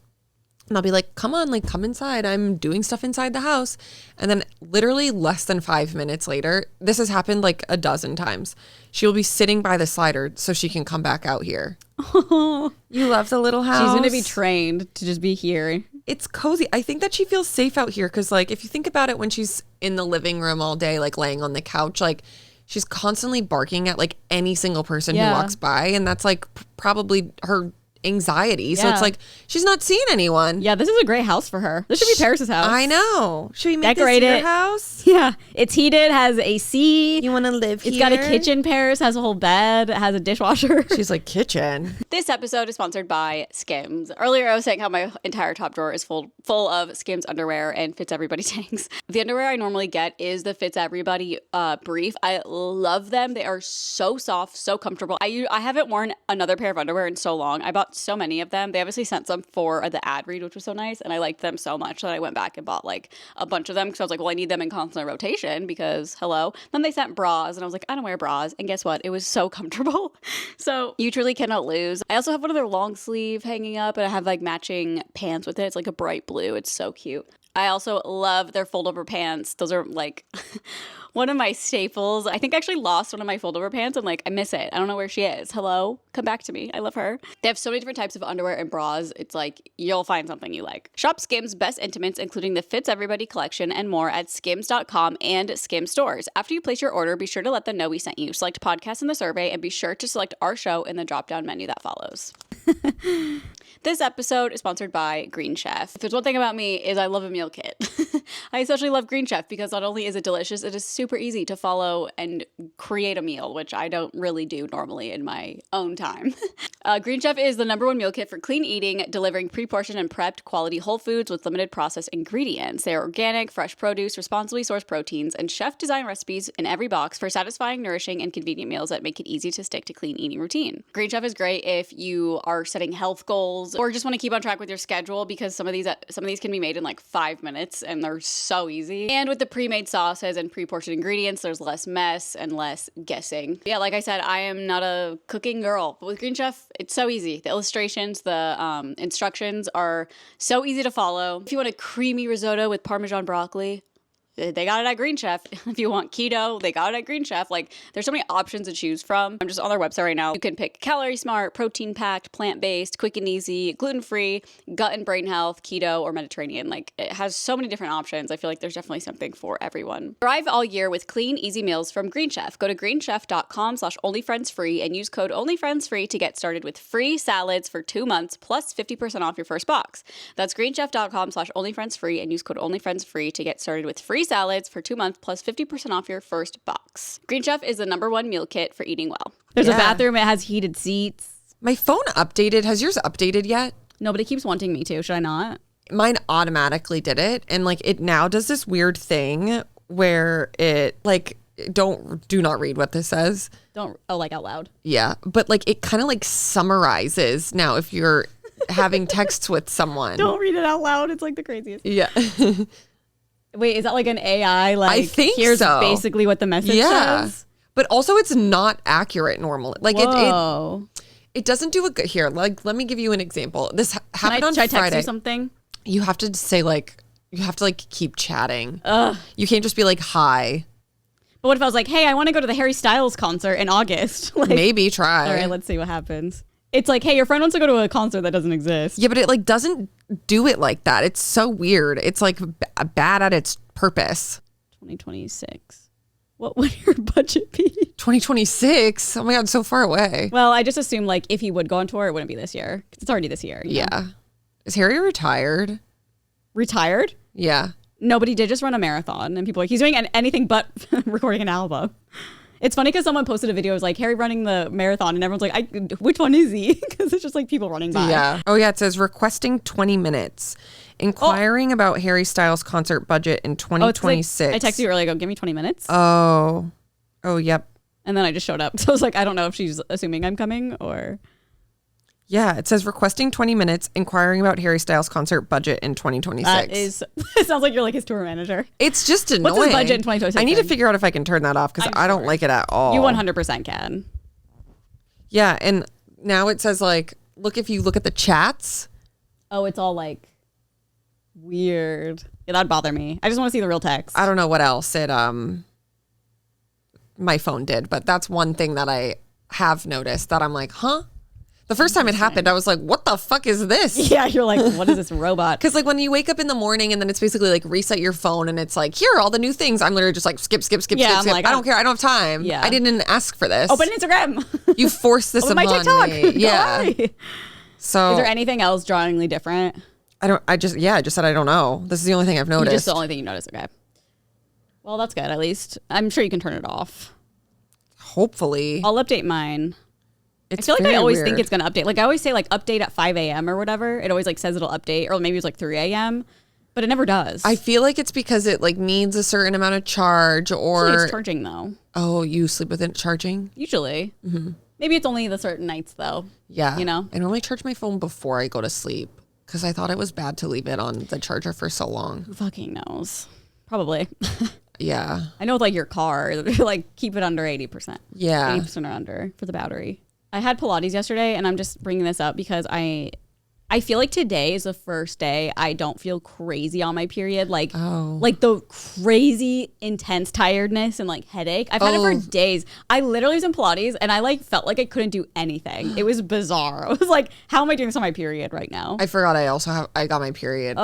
and I'll be like, come on, like, come inside. I'm doing stuff inside the house. And then literally less than 5 minutes later, this has happened like a dozen times. She will be sitting by the slider so she can come back out here. You love the little house. She's going to be trained to just be here. It's cozy. I think that she feels safe out here because, like, if you think about it, when she's in the living room all day, like laying on the couch, like, she's constantly barking at like any single person who walks by, and that's like probably her anxiety. So Yeah. it's like she's not seeing anyone. Yeah, this is a great house for her. This should be Paris's house. I know. Should we make Decorate this your it. house? Yeah, it's heated, has AC. You want to live here? It's got a kitchen. Paris has a whole bed. It has a dishwasher. She's like, kitchen. This episode is sponsored by Skims. Earlier, I was saying how my entire top drawer is full of Skims underwear and Fits Everybody tanks. The underwear I normally get is the Fits Everybody brief. I love them. They are so soft, so comfortable. I haven't worn another pair of underwear in so long. I bought bought so many of them. They obviously sent some for the ad read, which was so nice. And I liked them so much that I went back and bought like a bunch of them because I was like, well, I need them in constant rotation because hello. Then they sent bras and I was like, I don't wear bras. And guess what? It was so comfortable. So you truly cannot lose. I also have one of their long sleeve hanging up and I have like matching pants with it. It's like a bright blue. It's so cute. I also love their fold over pants. Those are like one of my staples. I think I actually lost one of my fold over pants. I'm like, I miss it. I don't know where she is. Hello? Come back to me. I love her. They have so many different types of underwear and bras. It's like you'll find something you like. Shop Skims' best intimates, including the Fits Everybody collection and more at skims.com and Skims stores. After you place your order, be sure to let them know we sent you. Select podcast in the survey and be sure to select our show in the drop-down menu that follows. This episode is sponsored by Green Chef. If there's one thing about me is I love a meal kit. I especially love Green Chef because not only is it delicious, it is super easy to follow and create a meal, which I don't really do normally in my own time. Green Chef is the #1 meal kit for clean eating, delivering pre-portioned and prepped quality whole foods with limited processed ingredients. They are organic, fresh produce, responsibly sourced proteins, and chef-designed recipes in every box for satisfying, nourishing, and convenient meals that make it easy to stick to clean eating routine. Green Chef is great if you are setting health goals or just want to keep on track with your schedule because some of these can be made in like 5 minutes and they're so easy. And with the pre-made sauces and pre-portioned ingredients, there's less mess and less guessing. Yeah, like I said, I am not a cooking girl, but with Green Chef, it's so easy. The illustrations, the instructions are so easy to follow. If you want a creamy risotto with Parmesan broccoli, they got it at Green Chef. If you want keto, they got it at Green Chef. Like, there's so many options to choose from. I'm just on their website right now. You can pick calorie smart, protein packed, plant-based, quick and easy, gluten-free, gut and brain health, keto, or Mediterranean. Like, it has so many different options. I feel like there's definitely something for everyone. Thrive all year with clean, easy meals from Green Chef. Go to greenchef.com/onlyfriendsfree and use code onlyfriendsfree to get started with free salads for 2 months plus 50% off your first box. That's greenchef.com/onlyfriendsfree and use code onlyfriendsfree to get started with free salads for 2 months plus 50% off your first box. Green Chef is the #1 meal kit for eating well. There's a bathroom. It has heated seats. My phone updated. Has yours updated yet? Nobody keeps wanting me to. Should I not? Mine automatically did it. And like it now does this weird thing where it like, do not read what this says. Like out loud. Yeah. But like it kind of like summarizes now if you're having texts with someone. Don't read it out loud. It's like the craziest. Yeah. Wait, is that like an AI? Like, I think here's so. Basically what the message says? But also it's not accurate normally. Like it doesn't do a good here. Like, let me give you an example. This happened on Friday. Should I text you something? You have to say like, you have to like keep chatting. You can't just be like, hi. But what if I was like, hey, I want to go to the Harry Styles concert in August? Like, maybe try. All right, let's see what happens. It's like, hey, your friend wants to go to a concert that doesn't exist. Yeah, but it like doesn't do it like that. It's so weird. It's like bad at its purpose. 2026. What would your budget be? 2026? Oh my God, so far away. Well, I just assumed like if he would go on tour, it wouldn't be this year. It's already this year. Yeah. Know? Is Harry retired? Retired? Yeah. No, but he did just run a marathon and people are like, he's doing anything but recording an album. It's funny because someone posted a video. It was like Harry running the marathon, and everyone's like, "Which one is he?" Because it's just like people running by. Yeah. Oh yeah. It says requesting 20 minutes, inquiring about Harry Styles concert budget in 2026. Like, I texted you earlier. Go, give me 20 minutes. Oh. Yep. And then I just showed up. So I was like, I don't know if she's assuming I'm coming or. Yeah, it says requesting 20 minutes, inquiring about Harry Styles concert budget in 2026. That is, it sounds like you're like his tour manager. It's just annoying. What's his budget in 2026? I need to figure out if I can turn that off because I don't like it at all. You 100% can. Yeah, and now it says like, if you look at the chats. Oh, it's all like weird. Yeah, that'd bother me. I just want to see the real text. I don't know what else my phone did, but that's one thing that I have noticed that I'm like, huh? The first time it happened, I was like, what the fuck is this? Yeah, you're like, what is this robot? Because like when you wake up in the morning and then it's basically like reset your phone and it's like, here are all the new things. I'm literally just like, skip. I'm like, I don't care. I don't have time. Yeah. I didn't ask for this. Open Instagram. You forced this upon my TikTok. me. Yeah. So is there anything else jarringly different? I just said I don't know. This is the only thing I've noticed. Just the only thing you noticed. Okay. Well, that's good. At least I'm sure you can turn it off. Hopefully. I'll update mine. I feel like I always think it's going to update. Like I always say like update at 5 a.m. or whatever. It always like says it'll update, or maybe it's like 3 a.m. But it never does. I feel like it's because it like needs a certain amount of charge or... Usually it's charging though. Oh, you sleep with it charging? Usually. Mm-hmm. Maybe it's only the certain nights though. Yeah. You know? I normally charge my phone before I go to sleep because I thought it was bad to leave it on the charger for so long. Who fucking knows? Probably. Yeah. I know with like your car, like keep it under 80%. Yeah. 80% or under for the battery. I had Pilates yesterday, and I'm just bringing this up because I feel like today is the first day I don't feel crazy on my period. Like the crazy intense tiredness and like headache. I've had it for days. I literally was in Pilates and I like felt like I couldn't do anything. It was bizarre. I was like, how am I doing this on my period right now? I forgot I got my period.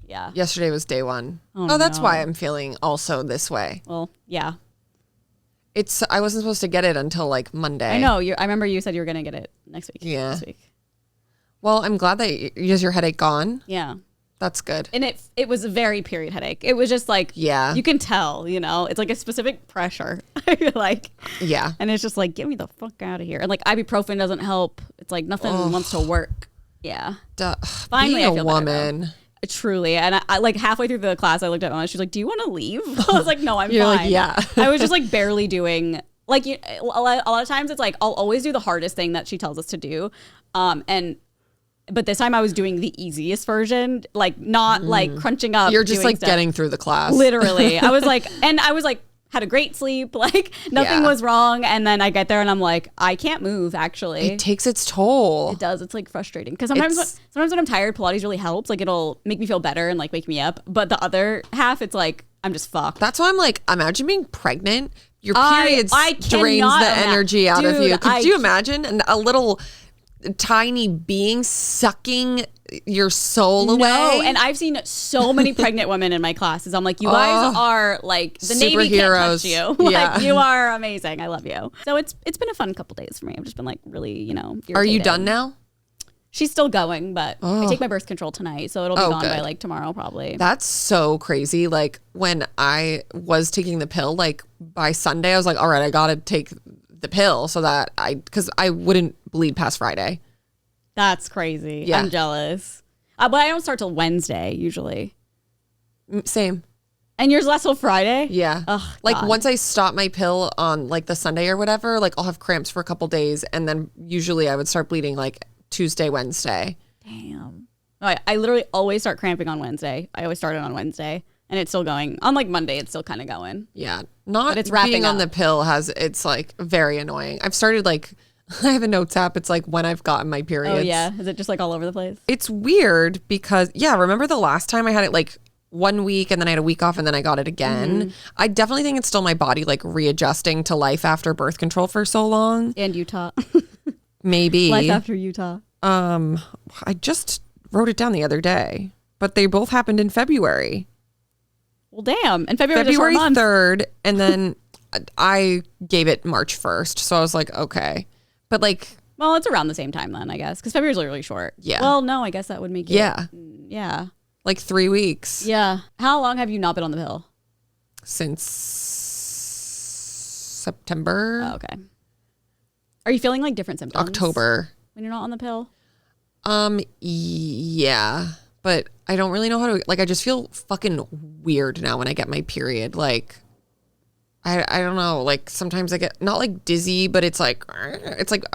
Yeah. Yesterday was day 1. Oh, that's why I'm feeling also this way. Well, yeah. I wasn't supposed to get it until like Monday. I know. I remember you said you were going to get it next week. Yeah. This week. Well, I'm glad that is your headache gone? Yeah. That's good. And it was a very period headache. It was just like, you can tell, you know, it's like a specific pressure. I feel like. Yeah. And it's just like, get me the fuck out of here. And like ibuprofen doesn't help. It's like nothing wants to work. Yeah. Finally, being I feel a woman. Better, truly. And I like halfway through the class, I looked at Mona. She's like, do you want to leave? I was like, no, I'm You're fine. like, yeah. I was just like barely doing, like, a lot of times it's like, I'll always do the hardest thing that she tells us to do. But this time I was doing the easiest version, like not like crunching up. You're just like getting through the class. Literally. I was like, had a great sleep, like nothing was wrong. And then I get there and I'm like, I can't move actually. It takes its toll. It does. It's like frustrating. Because sometimes when I'm tired, Pilates really helps. Like it'll make me feel better and like wake me up. But the other half, it's like, I'm just fucked. That's why I'm like, imagine being pregnant. Your periods drains the energy out of you. Could you imagine a little tiny being sucking your soul away? And I've seen so many pregnant women in my classes. I'm like, you guys are like the Navy can't touch you. Like you are amazing. I love you. So it's been a fun couple days for me. I've just been like really, irritated. Are you done now? She's still going, but I take my birth control tonight, so it'll be gone by like tomorrow probably. That's so crazy. Like when I was taking the pill, like by Sunday I was like, all right, I gotta take the pill so that because I wouldn't bleed past Friday. That's crazy. Yeah. I'm jealous. But I don't start till Wednesday usually. Same. And yours lasts till Friday? Yeah. Ugh, like God. Once I stop my pill on like the Sunday or whatever, like I'll have cramps for a couple days, and then usually I would start bleeding like Tuesday, Wednesday. Damn. I literally always start cramping on Wednesday. I always start it on Wednesday, and it's still going. On like Monday, it's still kind of going. Yeah. Not being on the pill it's like very annoying. I've started like, I have a notes app. It's like when I've gotten my periods. Oh yeah. Is it just like all over the place? It's weird because remember the last time I had it like 1 week and then I had a week off and then I got it again. Mm-hmm. I definitely think it's still my body like readjusting to life after birth control for so long. And Utah. Maybe. Life after Utah. I just wrote it down the other day, but they both happened in February. Well, damn. And February 3rd, and then I gave it March 1st. So I was like, okay. But like... Well, it's around the same time then, I guess, because February's really short. Yeah. Well, no, I guess that would make it... Yeah. Yeah. Like 3 weeks. Yeah. How long have you not been on the pill? Since September. Oh, okay. Are you feeling like different symptoms? October. When you're not on the pill? Yeah. But I don't really know how to, like, I just feel fucking weird now when I get my period. Like, I don't know. Like, sometimes I get, not like dizzy, but it's like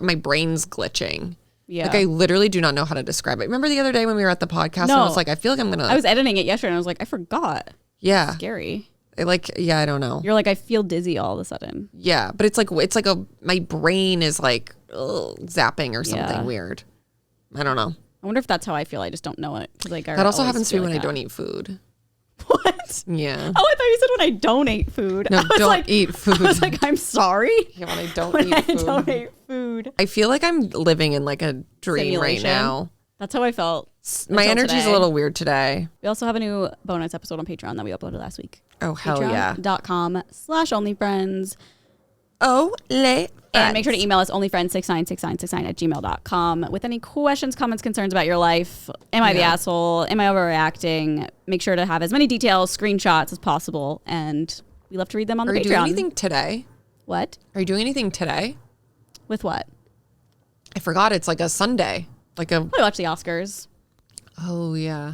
my brain's glitching. Yeah. Like, I literally do not know how to describe it. Remember the other day when we were at the podcast? And I was like, I feel like I'm going to. I was editing it yesterday and I was like, I forgot. Yeah. It's scary. I don't know. You're like, I feel dizzy all of a sudden. Yeah. But it's like my brain is like zapping or something weird. I don't know. I wonder if that's how I feel. I just don't know it. That also happens to me when I don't eat food. What? Yeah. Oh, I thought you said when I don't eat food. No, don't eat food. I was like, I'm sorry. Yeah, when I don't eat food. I feel like I'm living in like a dream right now. That's how I felt. My energy's a little weird today. We also have a new bonus episode on Patreon that we uploaded last week. Oh, hell yeah. Patreon.com/onlyfriends. And make sure to email us onlyfriends696969@gmail.com with any questions, comments, concerns about your life. Am I the asshole? Am I overreacting? Make sure to have as many details, screenshots as possible, and we love to read them on the Patreon. Are you doing anything today? What? Are you doing anything today? With what? I forgot. It's like a Sunday. Probably watch the Oscars. Oh, yeah.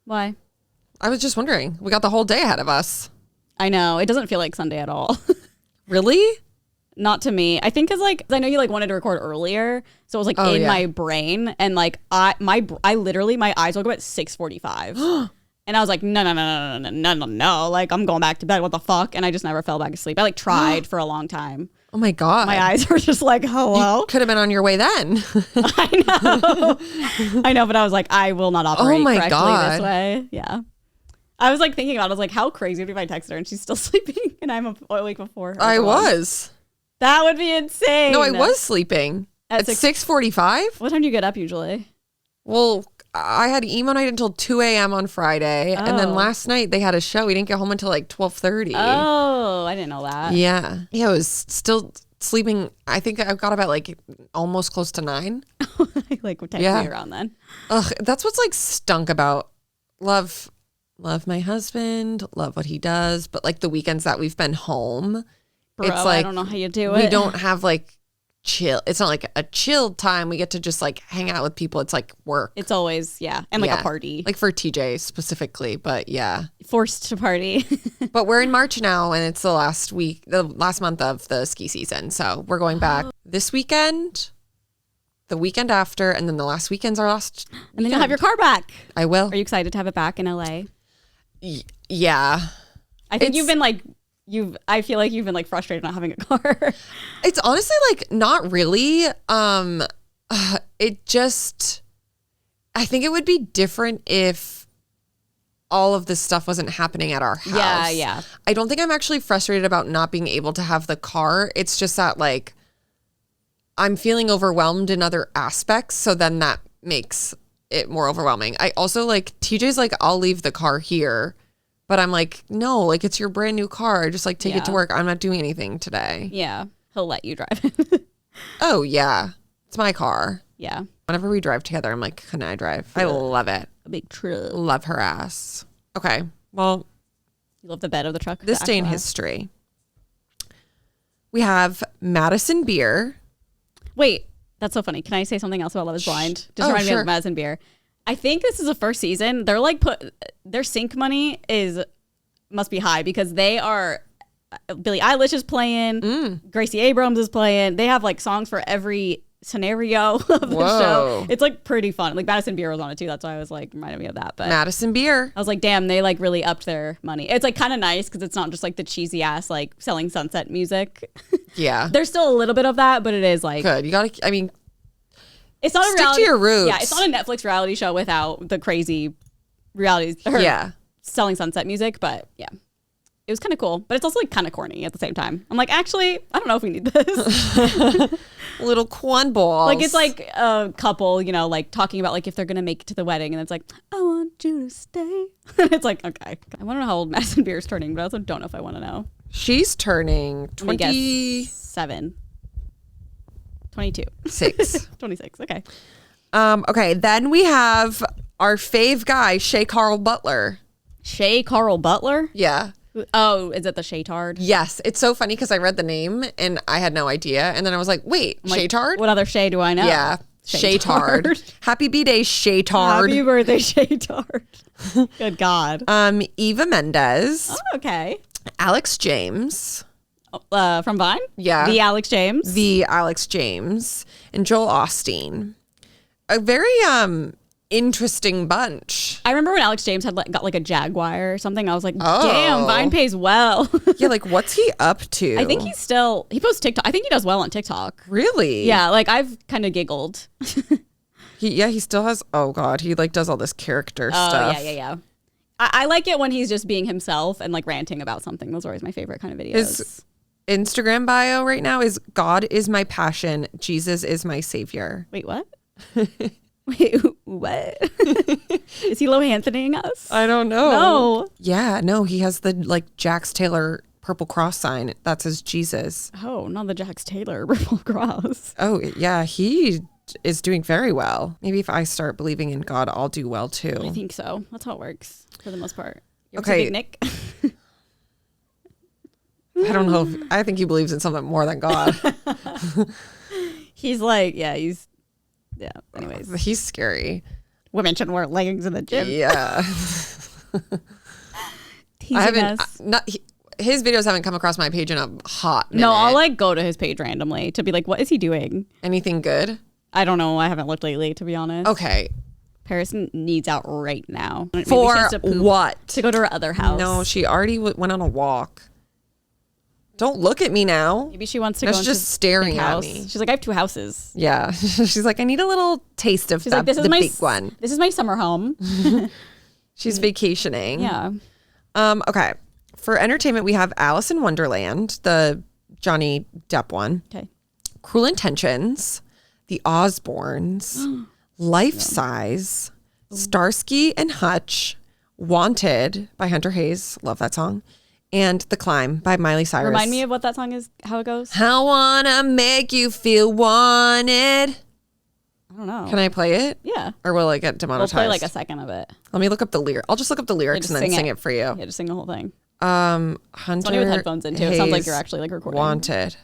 Why? I was just wondering. We got the whole day ahead of us. I know. It doesn't feel like Sunday at all. Really? not to me. I think because like I know you like wanted to record earlier, so it was like in my brain, and like I literally my eyes woke up at 6:45. And I was like, no. Like, I'm going back to bed. What the fuck? And I just never fell back asleep. I like tried for a long time. Oh my God. My eyes were just like, hello. You could have been on your way then. I know, but I was like, I will not operate correctly this way. Yeah. I was like thinking about it. I was like, how crazy would it be if I text her and she's still sleeping and I'm awake before her? I was. That would be insane. No, I was sleeping. At 6:45? What time do you get up usually? Well, I had emo night until 2 a.m. on Friday. And then last night they had a show. We didn't get home until like 12:30. Oh, I didn't know that. Yeah. Yeah, I was still sleeping. I think I got about like almost close to 9. Like what time are you around then? Ugh, that's what's like stunk about love my husband, love what he does. But like the weekends that we've been home, Bro, it's like I don't know how you do it. We don't have like chill. It's not like a chill time. We get to just like hang out with people. It's like work. It's always, and like a party. Like for TJ specifically, but yeah. Forced to party. But we're in March now and it's the last month of the ski season. So we're going back this weekend, the weekend after, and then the last weekend's our last weekend. And then you'll have your car back. I will. Are you excited to have it back in LA? Yeah. I think you've been like, I feel like you've been like frustrated not having a car. It's honestly like not really. It just, I think it would be different if all of this stuff wasn't happening at our house. Yeah. I don't think I'm actually frustrated about not being able to have the car. It's just that like I'm feeling overwhelmed in other aspects. So then that makes it more overwhelming. I also like TJ's like, I'll leave the car here. But I'm like, no, like it's your brand new car. Just like take it to work. I'm not doing anything today. Yeah. He'll let you drive it. Oh, yeah. It's my car. Yeah. Whenever we drive together, I'm like, can I drive? I love it. A big truck. Love her ass. Okay. Well, you love the bed of the truck. This day in history. We have Madison beer. Wait, that's so funny. Can I say something else about Love is Blind? Just remind me of Madison beer. I think this is the first season. They're like their sync money must be high because they are Billie Eilish is playing, Gracie Abrams is playing. They have like songs for every scenario of the show. It's like pretty fun. Like Madison Beer was on it too. That's why I was like reminded me of that. But Madison Beer. I was like, damn, they like really upped their money. It's like kind of nice because it's not just like the cheesy ass like Selling Sunset music. Yeah. There's still a little bit of that, but it is like good. You gotta. I mean. It's not Stick a reality. to your roots. Yeah, it's not a Netflix reality show without the crazy reality. Selling Sunset music, but yeah, it was kind of cool. But it's also like kind of corny at the same time. I'm like, actually, I don't know if we need this. Little cornballs. Like it's like a couple, you know, like talking about like if they're gonna make it to the wedding, and it's like, I want you to stay. It's like, okay, I want to know how old Madison Beer is turning, but I also don't know if I want to know. She's turning 27. 22. 26. Okay. Okay. Then we have our fave guy, Shay Carl Butler. Shay Carl Butler? Yeah. Oh, is it the Shaytard? Yes. It's so funny because I read the name and I had no idea. And then I was like, wait, Shaytard? What other Shay do I know? Yeah. Shaytard. Happy B-Day, Shaytard. Happy birthday, Shaytard. Good God. Eva Mendes. Oh, okay. Alex James. From Vine? Yeah. The Alex James. And Joel Osteen. A very interesting bunch. I remember when Alex James had got like a Jaguar or something. I was like, damn, Vine pays well. Yeah, like what's he up to? I think he posts TikTok. I think he does well on TikTok. Really? Yeah, like I've kind of giggled. He still has, oh God, he like does all this character stuff. Yeah. I like it when he's just being himself and like ranting about something. Those are always my favorite kind of videos. His Instagram bio right now is God is my passion, Jesus is my savior. Wait, what? Wait, what? Is he low-handing us? I don't know. No. Yeah, no, he has the like Jax Taylor purple cross sign. That says Jesus. Oh, not the Jax Taylor purple cross. Oh, yeah, he is doing very well. Maybe if I start believing in God, I'll do well too. I think so. That's how it works for the most part. You ever Okay. see Big Nick? I don't know. I think he believes in something more than God. He's like, anyways. He's scary. Women shouldn't wear leggings in the gym. Yeah. Teasing I haven't. us. his videos haven't come across my page in a hot minute. No, I'll like go to his page randomly to be like, what is he doing? Anything good? I don't know. I haven't looked lately, to be honest. Okay. Paris needs out right now. Maybe For she has to poop what? To go to her other house. No, she already went on a walk. Don't look at me now. Maybe she wants to That's go into just staring big at house. me. She's like, I have 2 houses. Yeah. She's like, I need a little taste of She's like, this is the my big one. This is my summer home. She's vacationing. Yeah. Okay. For entertainment, we have Alice in Wonderland, the Johnny Depp one. Okay. Cruel Intentions, The Osbournes, Life Size, Starsky and Hutch, Wanted by Hunter Hayes. Love that song. And The Climb by Miley Cyrus. Remind me of what that song is, how it goes. I wanna make you feel wanted. I don't know. Can I play it? Yeah. Or will it get demonetized? We'll play like a second of it. Let me look up the lyric. I'll just look up the lyrics Yeah, and then sing it for you. Yeah, just sing the whole thing. Hunter It's only with headphones in too. It sounds like you're Hayes, actually like recording. Wanted.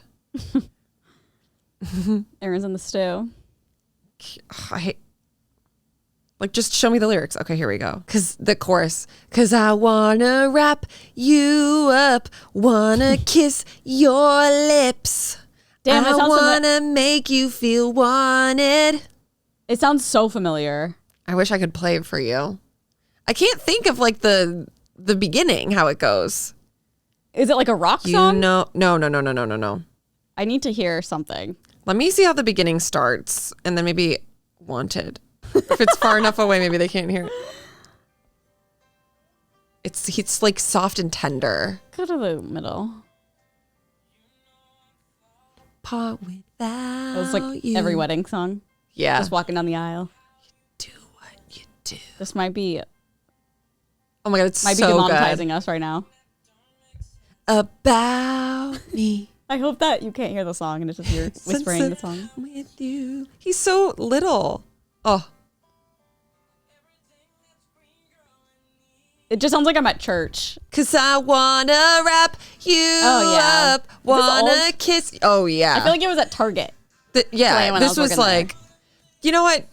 Erin's in the stew. I hate, like, just show me the lyrics. Okay, here we go. Cause the chorus. Cause I wanna wrap you up, wanna kiss your lips. Damn, it I sounds wanna make you feel wanted. It sounds so familiar. I wish I could play it for you. I can't think of like the beginning, how it goes. Is it like a rock You song? know, no. I need to hear something. Let me see how the beginning starts, and then maybe Wanted. If it's far enough away, maybe they can't hear it. It's like soft and tender. Go to the middle. Part without It was like you. every wedding song. Yeah. Just walking down the aisle. Do what you do. This might be Oh my god, it's might be so demonetizing good. us right now. About me. I hope that you can't hear the song and it's just you're whispering the song. With you. He's so little. Oh. It just sounds like I'm at church. Cause I wanna wrap you up, wanna kiss. Oh yeah. I feel like it was at Target. Yeah, when I this was was working there. like, you know what?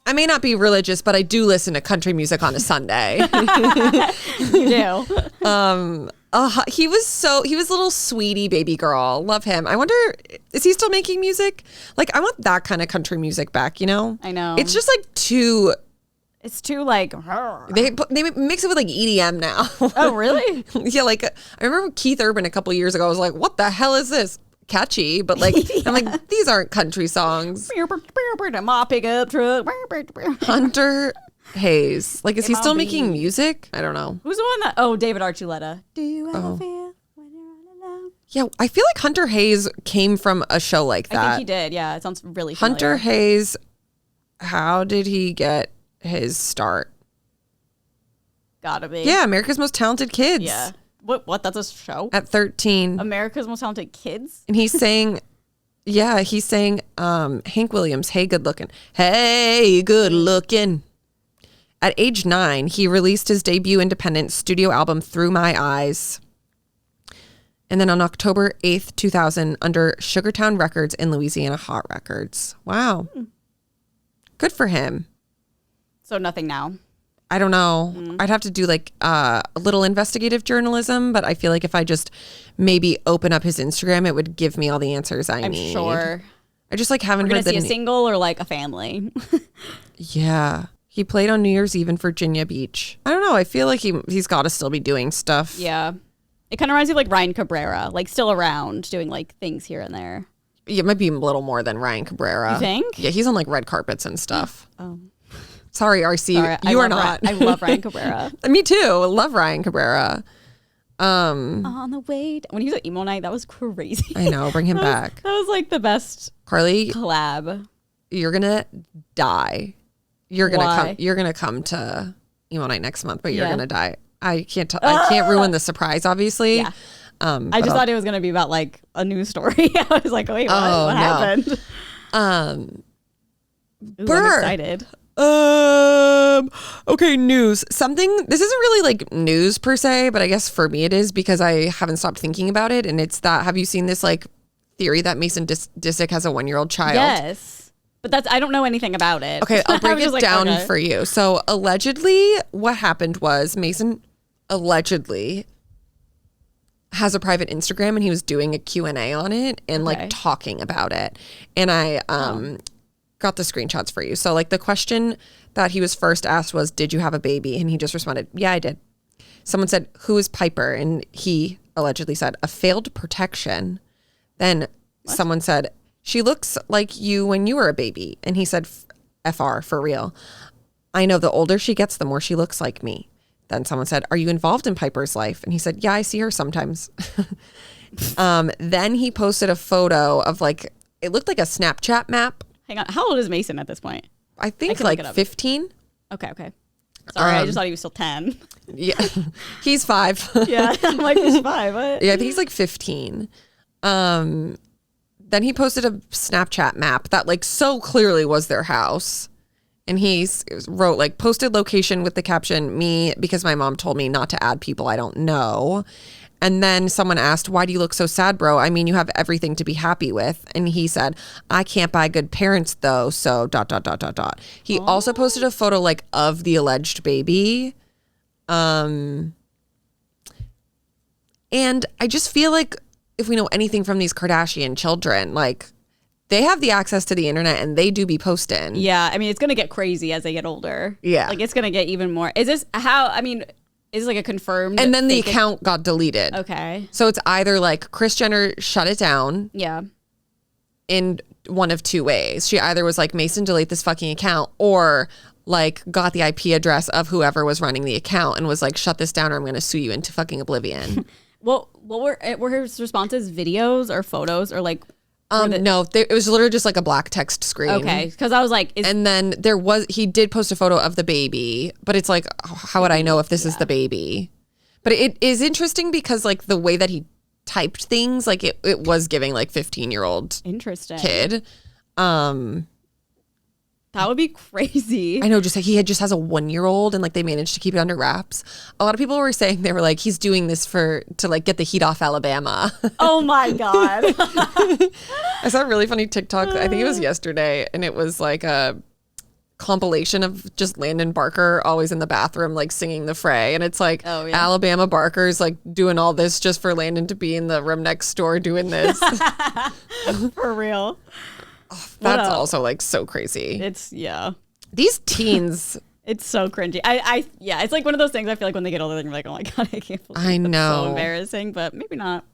I may not be religious, but I do listen to country music on a Sunday. You do. He was a little sweetie baby girl. Love him. I wonder, is he still making music? Like, I want that kind of country music back, you know? I know. It's just like too, It's too like. they mix it with like EDM now. Oh, really? Yeah, like I remember Keith Urban a couple years ago. I was like, what the hell is this? Catchy, but like, I'm like, these aren't country songs. My pickup truck. Hunter Hayes. Like, is he still MLB. making music? I don't know. Who's the one that? Oh, David Archuleta. Do you ever feel when you're all alone? Yeah, I feel like Hunter Hayes came from a show like that. I think he did. Yeah, it sounds really familiar. Hunter Hayes, how did he get his start? Gotta be. Yeah, America's Most Talented Kids. Yeah. What? That's a show? At 13. America's Most Talented Kids? And he's saying, yeah, he's saying Hank Williams, hey, good looking. Hey, good looking. At age 9, he released his debut independent studio album, Through My Eyes. And then on October 8th, 2000, under Sugartown Records and Louisiana Hot Records. Wow. Good for him. So nothing now. I don't know. I'd have to do like a little investigative journalism, but I feel like if I just maybe open up his Instagram, it would give me all the answers I I'm need. sure. I just like haven't We're heard gonna that. see a single or like a family. Yeah. He played on New Year's Eve in Virginia Beach. I don't know. I feel like he's got to still be doing stuff. Yeah. It kind of reminds me of like Ryan Cabrera, like still around doing like things here and there. It might be a little more than Ryan Cabrera. You think? Yeah, he's on like red carpets and stuff. Oh. Sorry, RC. Sorry, you I are love not. I love Ryan Cabrera. Me too. I love Ryan Cabrera. On the way. When he was at Emo Night, that was crazy. I know. Bring him That back. was like the best Carly, collab. you're going to die. You're going to Why? come. You're going to come to Emo Night next month, but you're Yeah. going to die. I can't ruin the surprise, obviously. Yeah. I but just I'll- thought it was going to be about like a news story. I was like, wait, what? Oh, What no. happened? Ooh, Burr. I'm excited. Okay, news. Something, this isn't really like news per se, but I guess for me it is because I haven't stopped thinking about it. And it's that, have you seen this like theory that Mason Disick has a 1-year-old child? Yes. But I don't know anything about it. Okay, I'll I break was it just like, down okay. for you. So allegedly what happened was Mason allegedly has a private Instagram, and he was doing a Q&A on it and like talking about it. And I got the screenshots for you. So like the question that he was first asked was, did you have a baby? And he just responded, yeah, I did. Someone said, who is Piper? And he allegedly said, a failed protection. Then someone said, she looks like you when you were a baby. And he said, FR, for real. I know the older she gets, the more she looks like me. Then someone said, are you involved in Piper's life? And he said, yeah, I see her sometimes. Then he posted a photo of like, it looked like a Snapchat map. Hang on. How old is Mason at this point? I think like 15. Okay. Sorry, I just thought he was still 10. Yeah, he's 5. Yeah, I'm like, he's 5. What? Yeah, I think he's like 15. Then he posted a Snapchat map that like so clearly was their house. And he wrote like posted location with the caption, me, because my mom told me not to add people I don't know. And then someone asked, why do you look so sad, bro? I mean, you have everything to be happy with. And he said, I can't buy good parents though. So ... He also posted a photo like of the alleged baby. And I just feel like if we know anything from these Kardashian children, like they have the access to the internet and they do be posting. Yeah. I mean, it's going to get crazy as they get older. Yeah. Like it's going to get even more. Is this how, I mean, is it like a confirmed? And then the account got deleted. Okay. So it's either like Kris Jenner shut it down. Yeah. In one of two ways. She either was like, Mason, delete this fucking account, or like got the IP address of whoever was running the account and was like, shut this down or I'm going to sue you into fucking oblivion. What were his responses? Videos or photos or like? No, it was literally just like a black text screen. Okay, because I was like, and then he did post a photo of the baby, but it's like, how would I know if this is the baby? But it is interesting because like the way that he typed things, like it was giving like 15-year-old interesting kid. That would be crazy. I know, just like he just has a 1-year-old and like they managed to keep it under wraps. A lot of people were saying, they were like, he's doing this to like get the heat off Alabama. Oh my God. I saw a really funny TikTok, I think it was yesterday, and it was like a compilation of just Landon Barker always in the bathroom like singing The Fray, and it's like Alabama Barker's like doing all this just for Landon to be in the room next door doing this. For real. That's also like so crazy. These teens. It's so cringy. It's like one of those things I feel like when they get older, they're like, oh my God, I can't believe I know. That's so embarrassing, but maybe not.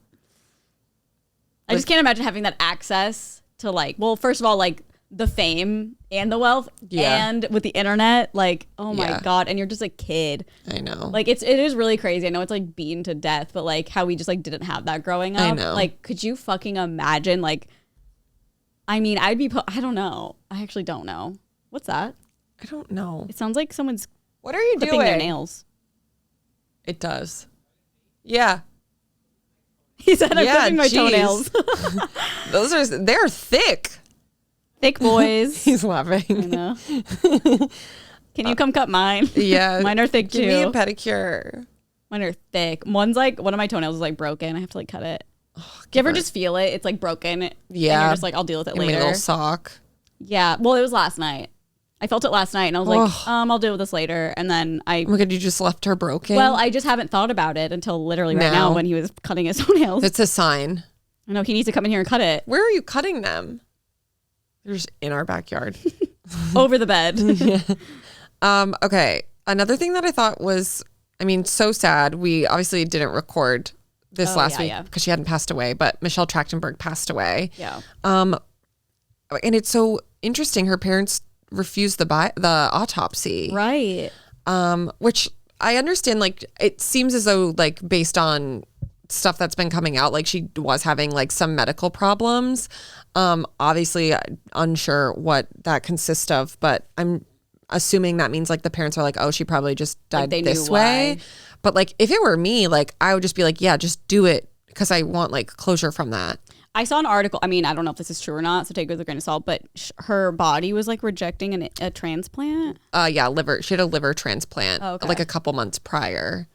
I just can't imagine having that access to like, well, first of all, like the fame and the wealth and with the internet, like, oh my God. And you're just a kid. I know. Like it is really crazy. I know it's like beaten to death, but like how we just like didn't have that growing up. I know. Like, could you fucking imagine like, I mean, I don't know. I actually don't know. What's that? I don't know. It sounds like someone's What are you clipping doing? their nails. It does. Yeah. He said I'm clipping my toenails. They're thick. Thick boys. He's laughing. I know. Can you come cut mine? Yeah. Mine are thick too. Give me a pedicure. Mine are thick. One's like, one of my toenails is like broken. I have to like cut it. Do you ever just feel it? It's like broken. Yeah. And you're just like, I'll deal with it later. My little sock. Yeah. Well, it was last night. I felt it last night and I was like, I'll deal with this later. And then Oh my God, you just left her broken? Well, I just haven't thought about it until literally right now when he was cutting his toenails. It's a sign. I know he needs to come in here and cut it. Where are you cutting them? They're just in our backyard. Over the bed. Okay. Another thing that I thought was, I mean, so sad. We obviously didn't record this last week because she hadn't passed away, but Michelle Trachtenberg passed away. Yeah. And it's so interesting. Her parents refused the autopsy. Right. Which I understand, like, it seems as though, like, based on stuff that's been coming out, like, she was having, like, some medical problems. Obviously, unsure what that consists of, but I'm assuming that means, like, the parents are like, oh, she probably just died like this way. But, like, if it were me, like, I would just be like, yeah, just do it because I want, like, closure from that. I saw an article. I mean, I don't know if this is true or not, so take it with a grain of salt, but her body was, like, rejecting a transplant? Yeah, liver. She had a liver transplant, like, a couple months prior.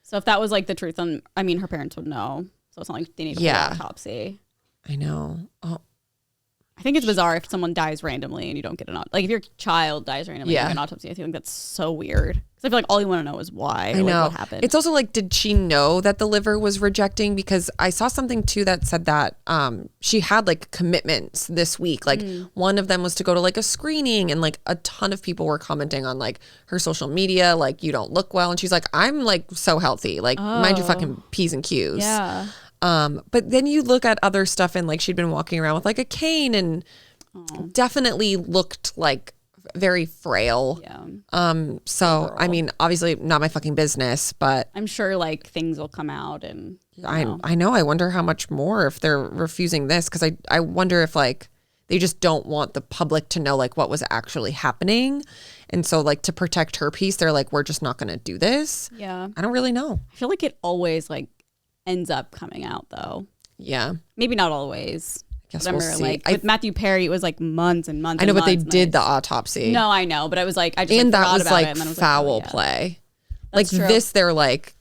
So if that was, like, the truth, then, I mean, her parents would know. So it's not like they need to do an autopsy. I know. Oh, I think it's bizarre if someone dies randomly and you don't get an autopsy. Like if your child dies randomly and you get an autopsy, I think that's so weird. Because I feel like all you want to know is why. I know. Like what happened. It's also like, did she know that the liver was rejecting? Because I saw something too that said that she had like commitments this week. Like one of them was to go to like a screening, and like a ton of people were commenting on like her social media, like, you don't look well. And she's like, I'm like so healthy. Like mind your fucking P's and Q's. Yeah. But then you look at other stuff, and like she'd been walking around with like a cane and definitely looked like very frail. Yeah. So I mean, obviously not my fucking business, but I'm sure like things will come out, and I know. I wonder how much more if they're refusing this, because I wonder if like they just don't want the public to know like what was actually happening. And so like to protect her peace, they're like, we're just not going to do this. Yeah. I don't really know. I feel like it always like ends up coming out though. Yeah. Maybe not always. I guess Remember, we'll see. like with Matthew Perry, it was like months and months. I know, and but they months, did the autopsy. No, I know, but I was like, I just and like, that was about like it, and then I was foul like, oh, yeah. play. That's Like true. this, they're like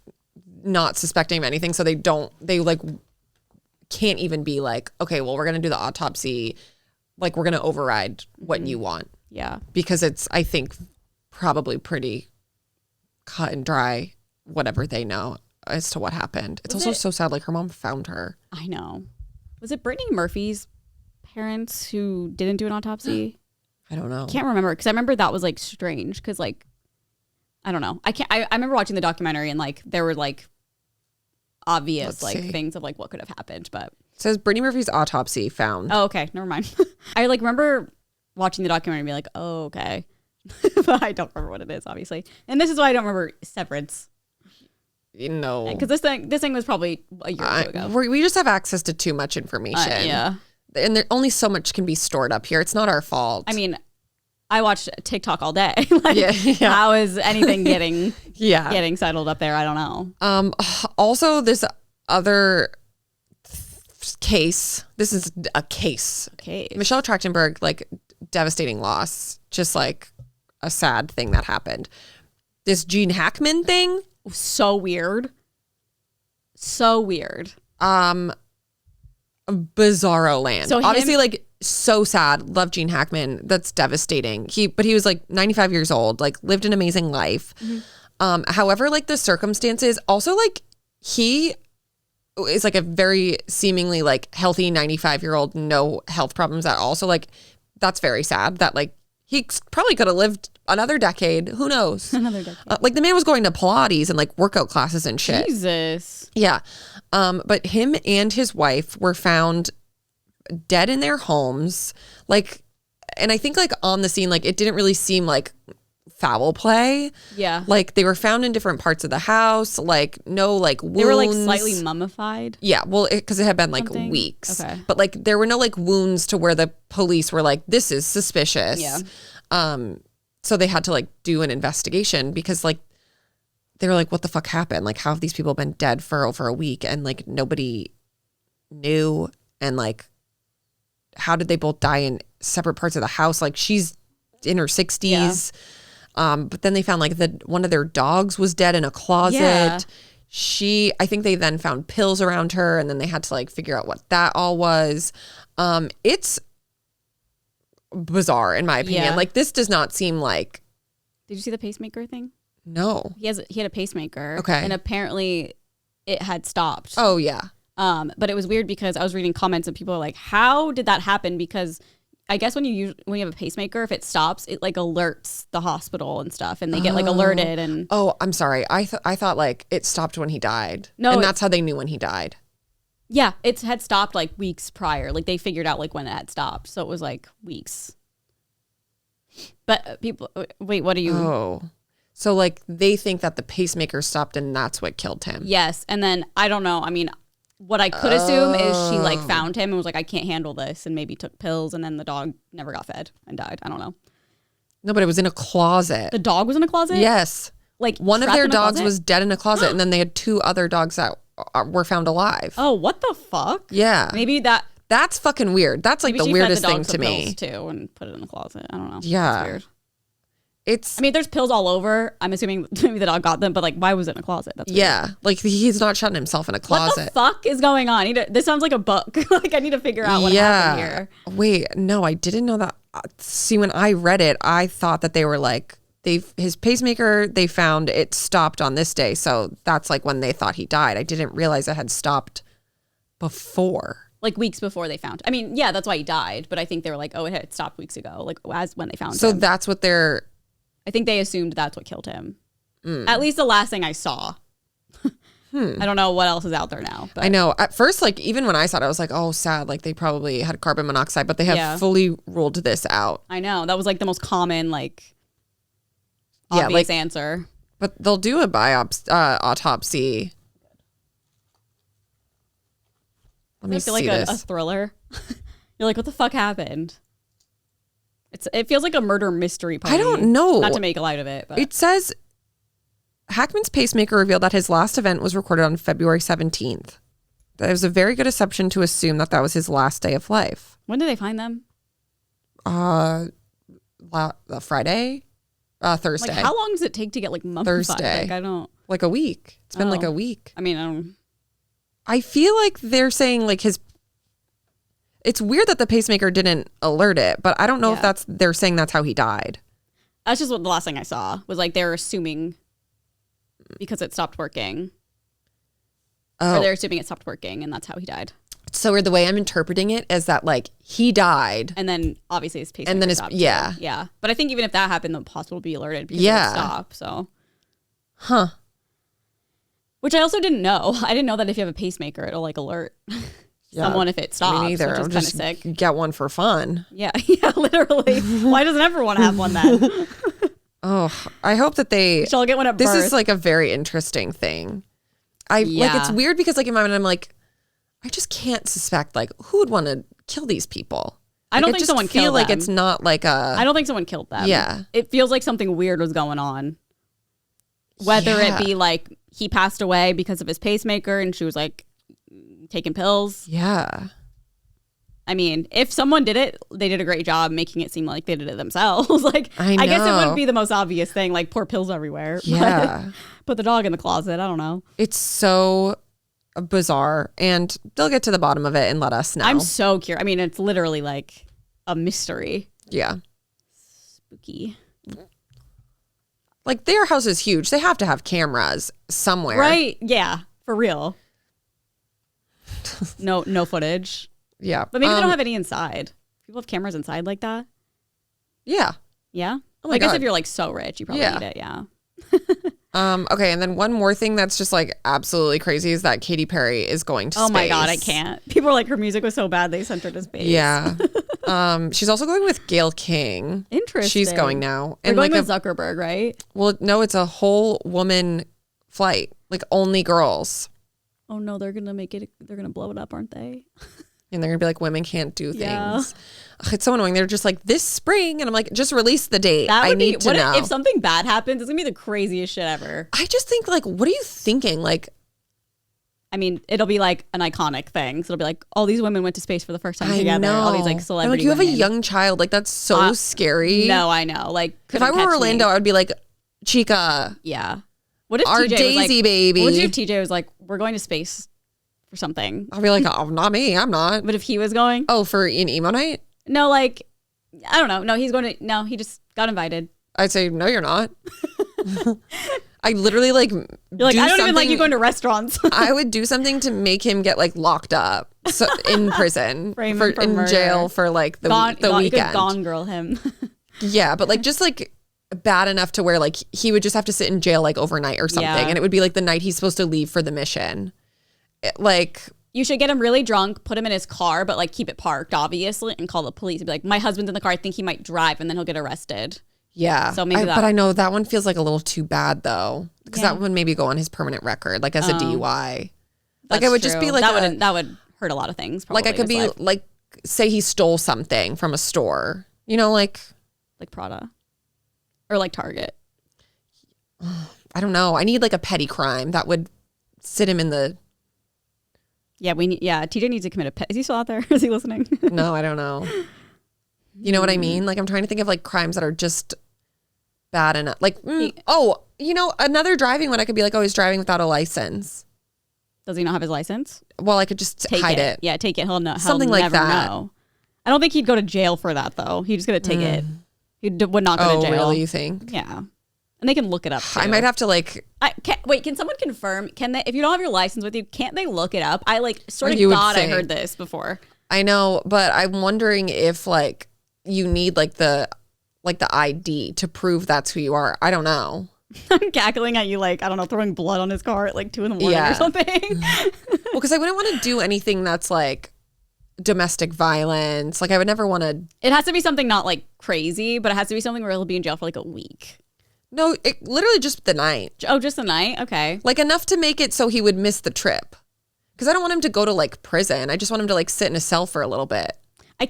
not suspecting of anything, so they like can't even be like, okay, well, we're gonna do the autopsy, like we're gonna override what you want. Yeah. Because it's, I think, probably pretty cut and dry, whatever they know as to what happened. It's also so sad. Like her mom found her. I know. Was it Brittany Murphy's parents who didn't do an autopsy? I don't know. I can't remember, because I remember that was like strange, because like, I don't know. I remember watching the documentary, and like there were like obvious things of like what could have happened, but It says Brittany Murphy's autopsy found. oh, okay, never mind. I like remember watching the documentary and be like, oh, okay. But I don't remember what it is, obviously. And this is why I don't remember Severance. You know, Because this thing was probably a year or two ago. we just have access to too much information. Yeah. And there only so much can be stored up here. It's not our fault. I mean, I watch TikTok all day. Like, Yeah. how is anything getting yeah. getting settled up there? I don't know. Also, this other case. This is a case. Okay. Michelle Trachtenberg, like devastating loss. Just like a sad thing that happened. This Gene Hackman thing. So weird. So weird. Bizarro land. So obviously, like so sad. Love Gene Hackman. That's devastating. But he was like 95 years old. Like lived an amazing life. However, like the circumstances. Also, like he is like a very seemingly like healthy 95-year-old, no health problems at all. So like that's very sad. That like he probably could have lived another decade. Who knows? Another decade. Like the man was going to Pilates and like workout classes and shit. Jesus. Yeah. But him and his wife were found dead in their homes. Like, and I think like on the scene, like it didn't really seem like foul play. Yeah. Like they were found in different parts of the house. Like no like wounds. They were like slightly mummified. Yeah. Well, because it had been like Something? weeks. Okay. But like there were no like wounds to where the police were like, this is suspicious. Yeah. So they had to like do an investigation, because like they were like, what the fuck happened? Like, how have these people been dead for over a week and like nobody knew? And like, how did they both die in separate parts of the house? Like she's in her 60s. Yeah. But then they found like one of their dogs was dead in a closet. Yeah. I think they then found pills around her, and then they had to like figure out what that all was. It's bizarre in my opinion. Yeah. Like this does not seem like. Did you see the pacemaker thing? No. He had a pacemaker. Okay. And apparently it had stopped. Oh yeah. But it was weird because I was reading comments and people are like, how did that happen? Because I guess when you have a pacemaker, if it stops, it like alerts the hospital and stuff, and they get like alerted. And oh, I'm sorry. I thought like it stopped when he died. No, and that's how they knew when he died. Yeah, it had stopped like weeks prior. Like they figured out like when it had stopped, so it was like weeks. But people, wait, what are you? Oh, so like they think that the pacemaker stopped and that's what killed him. Yes, and then I don't know. I mean, what I could assume is she like found him and was like, I can't handle this, and maybe took pills, and then the dog never got fed and died. I don't know. No, but it was in a closet. The dog was in a closet? Yes. Like one of trapped their in a dogs closet? was dead in a closet, and then they had two other dogs that were found alive. Oh, what the fuck? Yeah. Maybe that's fucking weird. That's like maybe the she weirdest fed the thing dog to some me. pills too and put it in the closet. I don't know. Yeah. It's weird. It's. I mean, there's pills all over. I'm assuming maybe the dog got them, but like, why was it in a closet? That's weird. Like he's not shutting himself in a closet. What the fuck is going on? This sounds like a book. Like I need to figure out what happened here. Wait, no, I didn't know that. See, when I read it, I thought that they were like his pacemaker. They found it stopped on this day, so that's like when they thought he died. I didn't realize it had stopped before. Like weeks before they found. I mean, yeah, that's why he died. But I think they were like, oh, it had stopped weeks ago. Like as when they found him. So that's what they're. I think they assumed that's what killed him. At least the last thing I saw. I don't know what else is out there now. But. I know. At first, like, even when I saw it, I was like, oh, sad. Like, they probably had carbon monoxide, but they have fully ruled this out. I know. That was like the most common, like, obvious answer. But they'll do a autopsy. Let me see like this. A thriller. You're like, what the fuck happened? It feels like a murder mystery pony. I don't know. Not to make light of it. But. It says Hackman's pacemaker revealed that his last event was recorded on February 17th. That was a very good assumption to assume that was his last day of life. When did they find them? Friday? Thursday. Like, how long does it take to get like mummified? Thursday. Like, I don't. Like a week. It's been like a week. I mean, I feel like they're saying like it's weird that the pacemaker didn't alert it, but I don't know if they're saying that's how he died. That's just what the last thing I saw was like they're assuming because it stopped working. Or they're assuming it stopped working and that's how he died. So the way I'm interpreting it is that like he died. And then obviously his pacemaker and then stopped. Yeah. But I think even if that happened, the hospital would be alerted because it would stop. So. Huh. Which I also didn't know. I didn't know that if you have a pacemaker, it'll like alert someone if it stops. Me neither. Which is I'm just kind of sick. Get one for fun. Yeah, literally. Why doesn't everyone have one then? Oh, I hope that they. Shall get one at birth. This is like a very interesting thing. Like it's weird because like in my mind I'm like, I just can't suspect like who would want to kill these people. I don't think someone killed them. Like it's not like a. I don't think someone killed them. Yeah. It feels like something weird was going on. Whether it be like he passed away because of his pacemaker and she was like taking pills. Yeah. I mean, if someone did it, they did a great job making it seem like they did it themselves. Like, I guess it wouldn't be the most obvious thing, like pour pills everywhere. Yeah. Put the dog in the closet. I don't know. It's so bizarre and they'll get to the bottom of it and let us know. I'm so curious. I mean, it's literally like a mystery. Yeah. Spooky. Like their house is huge. They have to have cameras somewhere. Right. Yeah. For real. No footage. Yeah. But maybe they don't have any inside. People have cameras inside like that. Yeah. Yeah. Oh my I guess God. if you're like so rich, you probably need it. Yeah. Okay. And then one more thing that's just like absolutely crazy is that Katy Perry is going to space. Oh my God. I can't. People are like, her music was so bad. They sent her to space. Yeah. She's also going with Gayle King. Interesting. She's going now. They're going with Zuckerberg, right? Well, no, it's a whole woman flight. Like only girls. Oh no, they're gonna blow it up, aren't they? And they're gonna be like, women can't do things. Yeah. Ugh, it's so annoying. They're just like this spring, and I'm like, just release the date. I need to know. If something bad happens, it's gonna be the craziest shit ever. I just think like, what are you thinking? Like, I mean, it'll be like an iconic thing. So it'll be like, all these women went to space for the first time together. All these like celebrities. Like you have a young child. Like that's so scary. No, I know. Like if I were Orlando, I would be like, Chica. Yeah. What if our TJ Daisy was like, baby? What if TJ was like, we're going to space for something? I'll be like, oh, not me. I'm not. But if he was going? Oh, for an emo night? No, like, I don't know. No, he just got invited. I'd say, no, you're not. I literally like, you're like, I don't even like you going to restaurants. I would do something to make him get like locked up in prison, in murder. jail for like the weekend. You could Gone Girl him. Yeah, but like just like bad enough to where like he would just have to sit in jail like overnight or something, and it would be like the night he's supposed to leave for the mission. You should get him really drunk, put him in his car, but like keep it parked, obviously, and call the police and be like, my husband's in the car. I think he might drive, and then he'll get arrested. Yeah. So maybe but I know that one feels like a little too bad though, because that would maybe go on his permanent record, like as a DUI. Like it would just be like that would hurt a lot of things. Probably, like I could be like, say he stole something from a store, you know, like Prada or like Target. I don't know. I need like a petty crime that would sit him in the. Yeah, TJ needs to commit is he still out there? Is he listening? No, I don't know. You know what I mean? Like I'm trying to think of like crimes that are just bad enough. Like, another driving one, I could be like, oh, he's driving without a license. Does he not have his license? Well, I could just hide it. Yeah, take it. He'll know. Something like that. Know. I don't think he'd go to jail for that, though. He'd just get a ticket. He would not go to jail. Oh, really, you think? Yeah. And they can look it up, too. I might have to, like... Can someone confirm? Can they, if you don't have your license with you, can't they look it up? I, sort of thought I heard this before. I know, but I'm wondering if, you need, the ID to prove that's who you are. I don't know. I'm cackling at you, I don't know, throwing blood on his car at, 2 a.m. or something. Well, because I wouldn't want to do anything that's, domestic violence. I would never want to... It has to be something not, crazy, but it has to be something where he'll be in jail for, a week. No, literally just the night. Oh, just the night? Okay. Enough to make it so he would miss the trip. Because I don't want him to go to, prison. I just want him to, sit in a cell for a little bit. Why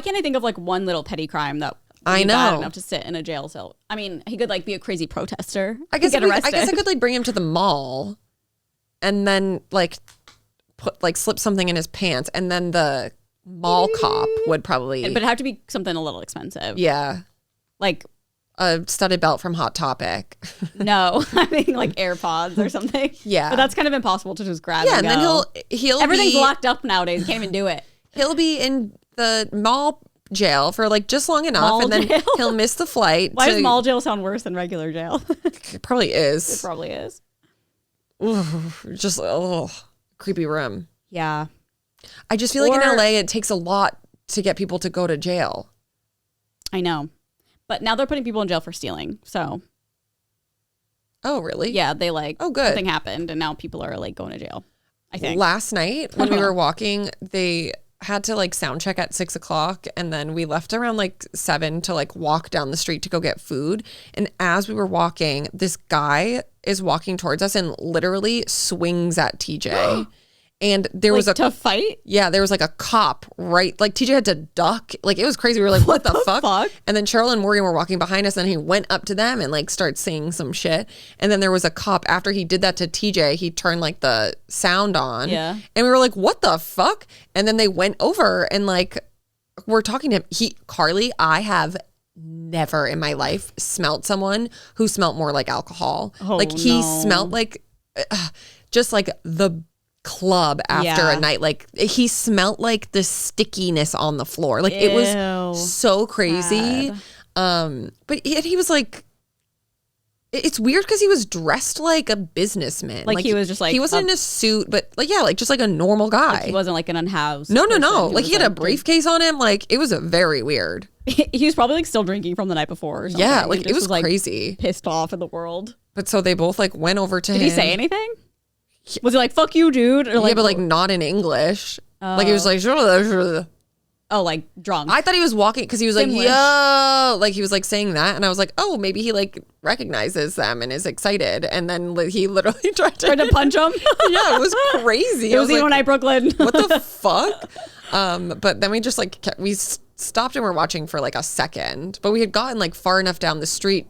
can't I think of, one little petty crime that... I know. Bad enough to sit in a jail cell. I mean, he could be a crazy protester. I guess I could bring him to the mall, and then put slip something in his pants, and then the mall cop would probably. But it'd have to be something a little expensive. Yeah, a studded belt from Hot Topic. No, I mean AirPods or something. Yeah, but that's kind of impossible to just grab. Yeah, and then he'll everything's locked up nowadays. You can't even do it. He'll be in the mall jail for just long enough, mall and then jail? He'll miss the flight. Why does mall jail sound worse than regular jail? It probably is. It probably is. Ooh, just creepy room. Yeah. I just feel in LA it takes a lot to get people to go to jail. I know. But now they're putting people in jail for stealing. So. Oh, really? Yeah, they oh, good. Something happened and now people are going to jail. I think. Last night when we were walking, they had to sound check at 6:00, and then we left around 7 to walk down the street to go get food. And as we were walking, this guy is walking towards us and literally swings at TJ. And there was to fight? Yeah, there was a cop right, TJ had to duck. It was crazy. We were what the fuck? And then Cheryl and Morgan were walking behind us, and he went up to them and started saying some shit. And then there was a cop, after he did that to TJ, he turned the sound on. Yeah. And we were what the fuck? And then they went over and we're talking to him. Carly, I have never in my life smelled someone who smelled more like alcohol. Oh, he smelled just the club after a night. He smelled the stickiness on the floor. It was so crazy. Bad. But he was it's weird because he was dressed like a businessman. He was just he wasn't in a suit, but just a normal guy. He wasn't an unhoused. No. He had a briefcase on him. It was very weird. He was probably still drinking from the night before or something. Yeah, it was crazy. Pissed off at the world. But so they both went over to him. Did he say anything? Was he fuck you, dude? Or yeah, but not in English. He was oh, drunk. I thought he was walking because he was yo, he was saying that, and I was oh, maybe he recognizes them and is excited, and then he literally tried to punch him. Yeah, it was crazy. It was Even Night Brooklyn. What the fuck? But then we just we stopped and we're watching for a second, but we had gotten far enough down the street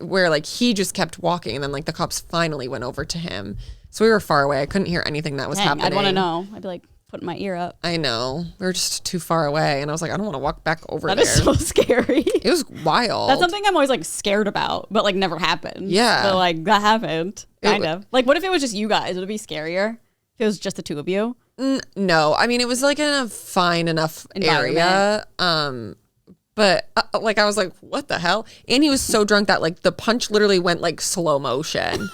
where he just kept walking, and then the cops finally went over to him. So we were far away. I couldn't hear anything that was happening. I'd want to know. I'd be putting my ear up. I know. We were just too far away, and I was I don't want to walk back over there. That is so scary. It was wild. That's something I'm always scared about, but never happened. Yeah. But that happened. Kind of. What if it was just you guys? Would it be scarier if it was just the two of you? No. I mean, it was in a fine enough area. But I was what the hell? And he was so drunk that the punch literally went slow motion.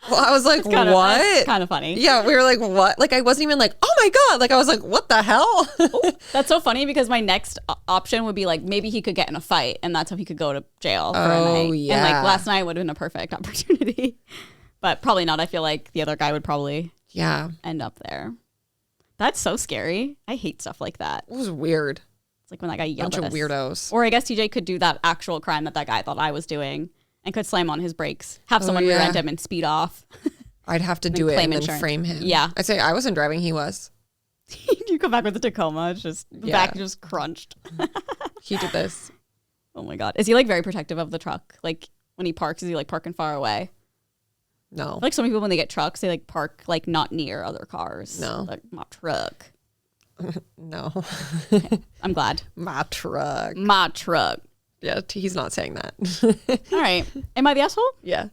Well, I was what? That's kind of funny. Yeah, we were what? I wasn't even oh my God. I was what the hell? Ooh, that's so funny because my next option would be maybe he could get in a fight and that's how he could go to jail for a night. Oh, yeah. And last night would have been a perfect opportunity. But probably not. I feel the other guy would probably end up there. That's so scary. I hate stuff like that. It was weird. When that guy yelled at us. Bunch of weirdos. Or I guess TJ could do that actual crime that guy thought I was doing and could slam on his brakes, have someone rear end him and speed off. I'd have to do it and then frame him. Yeah. I'd say I wasn't driving, he was. You come back with a Tacoma, it's just the back just crunched. He did this. Oh my God. Is he very protective of the truck? When he parks, is he parking far away? No. So many people when they get trucks, they park not near other cars. No. My truck. No. I'm glad. My truck. My truck. Yeah, he's not saying that. All right. Am I the asshole? Yeah.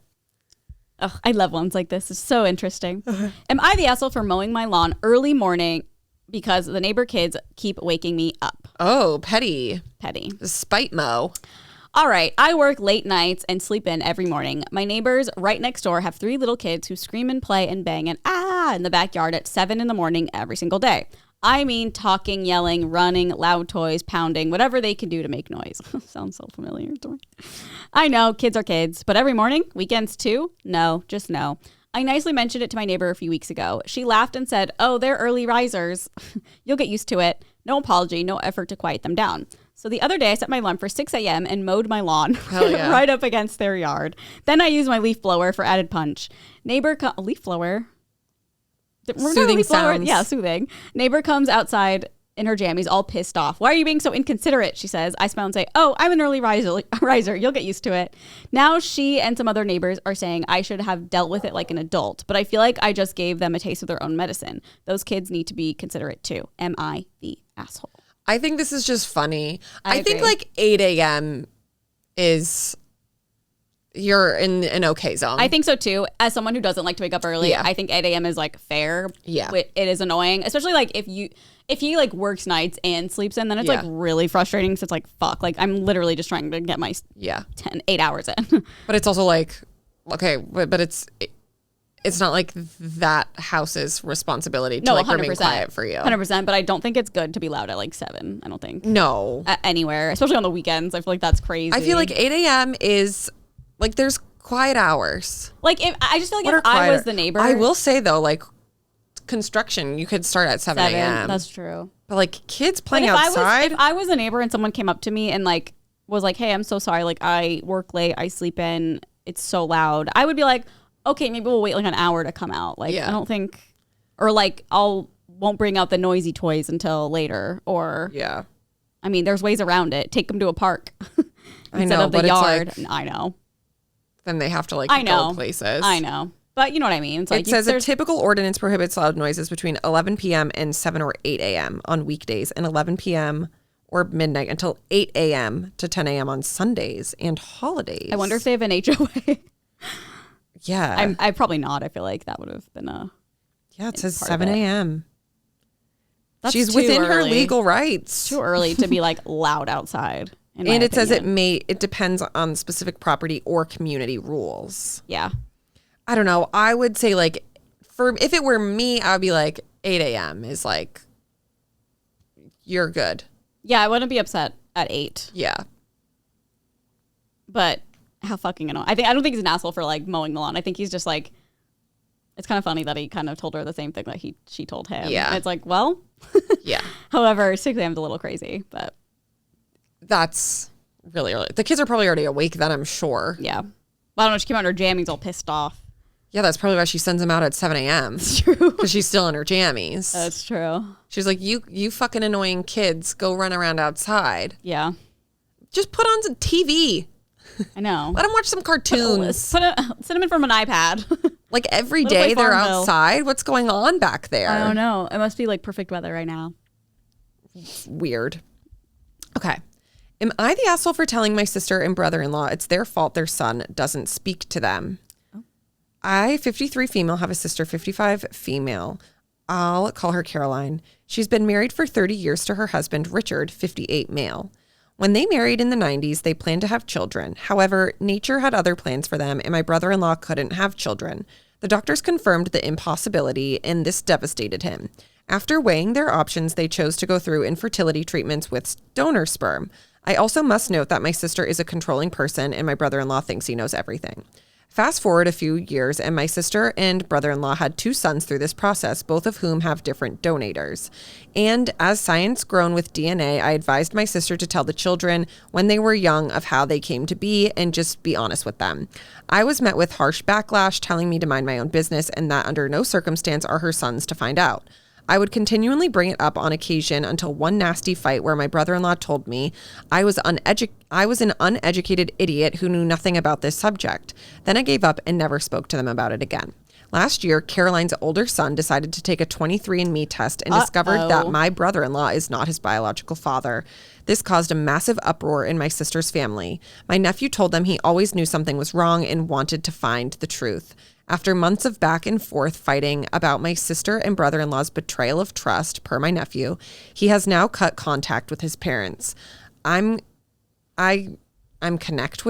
Ugh, I love ones like this. It's so interesting. Am I the asshole for mowing my lawn early morning because the neighbor kids keep waking me up? Oh, petty. Petty. Spite mow. All right. I work late nights and sleep in every morning. My neighbors right next door have 3 little kids who scream and play and bang and in the backyard at 7 in the morning every single day. I mean, talking, yelling, running, loud toys, pounding, whatever they can do to make noise. Sounds so familiar to me. I know, kids are kids, but every morning, weekends too? No, just no. I nicely mentioned it to my neighbor a few weeks ago. She laughed and said, oh, they're early risers. You'll get used to it. No apology, no effort to quiet them down. So the other day, I set my alarm for 6 a.m. and mowed my lawn right up against their yard. Then I used my leaf blower for added punch. Leaf blower? Soothing sounds. Yeah, soothing. Neighbor comes outside in her jammies, all pissed off. Why are you being so inconsiderate? She says. I smile and say, oh, I'm an early riser. You'll get used to it. Now she and some other neighbors are saying I should have dealt with it like an adult, but I feel like I just gave them a taste of their own medicine. Those kids need to be considerate too. Am I the asshole? I think this is just funny. I think agree. like 8 a.m. is... You're in an okay zone. I think so too. As someone who doesn't like to wake up early, I think 8 a.m. is like fair. Yeah. It is annoying, especially like if he like works nights and sleeps in, then it's like really frustrating. So it's like, fuck, like I'm literally just trying to get my 8 hours in. But it's also like, okay, but it's not like that house's responsibility to like 100%, remain quiet for you. 100%. But I don't think it's good to be loud at like 7. I don't think. No. Anywhere, especially on the weekends. I feel like that's crazy. I feel like 8 a.m. is like there's quiet hours. Like I just feel like if I was the neighbor. I will say though, like construction, you could start at 7 a.m. That's true. But like kids playing outside. If I was a neighbor and someone came up to me and like was like, hey, I'm so sorry. Like I work late. I sleep in. It's so loud. I would be like, okay, maybe we'll wait like an hour to come out. Like I don't think, or like won't bring out the noisy toys until later. Or I mean, there's ways around it. Take them to a park instead of the yard. Like, I know. Then they have to like go places. I know. But you know what I mean? It's like it says a typical ordinance prohibits loud noises between 11 p.m. and 7 or 8 a.m. on weekdays and 11 p.m. or midnight until 8 a.m. to 10 a.m. on Sundays and holidays. I wonder if they have an HOA. Yeah. I probably not. I feel like that would have been a... Yeah, it says 7 a.m. That's She's within her legal rights. Too early to be like loud outside. And it says it depends on specific property or community rules. Yeah. I don't know. I would say like if it were me, I would be like 8 a.m. is like, you're good. Yeah, I wouldn't be upset at 8. Yeah. But how fucking annoying. I don't think he's an asshole for like mowing the lawn. I think he's just like, it's kind of funny that he kind of told her the same thing that she told him. Yeah. And it's like, well. Yeah. However, 6 a.m. is a little crazy, but. That's really early. The kids are probably already awake then, I'm sure. Yeah. Well, I don't know. She came out in her jammies all pissed off. Yeah, that's probably why she sends them out at 7 a.m. It's true. Because she's still in her jammies. That's true. She's like, you fucking annoying kids, go run around outside. Yeah. Just put on some TV. I know. Let them watch some cartoons. Send them in from an iPad. Like every day they're outside. What's going on back there? I don't know. It must be like perfect weather right now. Weird. Okay. Am I the asshole for telling my sister and brother-in-law it's their fault their son doesn't speak to them? Oh. I, 53 female, have a sister, 55 female. I'll call her Caroline. She's been married for 30 years to her husband, Richard, 58 male. When they married in the 90s, they planned to have children. However, nature had other plans for them, and my brother-in-law couldn't have children. The doctors confirmed the impossibility, and this devastated him. After weighing their options, they chose to go through infertility treatments with donor sperm. I also must note that my sister is a controlling person, and my brother-in-law thinks he knows everything. Fast forward a few years, and my sister and brother-in-law had 2 sons through this process, both of whom have different donators. And as science grown with DNA, I advised my sister to tell the children when they were young of how they came to be and just be honest with them. I was met with harsh backlash, telling me to mind my own business and that under no circumstance are her sons to find out. I would continually bring it up on occasion until one nasty fight where my brother-in-law told me I was an uneducated idiot who knew nothing about this subject. Then I gave up and never spoke to them about it again. Last year, Caroline's older son decided to take a 23andMe test and discovered that my brother-in-law is not his biological father. This caused a massive uproar in my sister's family. My nephew told them he always knew something was wrong and wanted to find the truth. After months of back and forth fighting about my sister and brother-in-law's betrayal of trust, per my nephew, he has now cut contact with his parents. I'm connected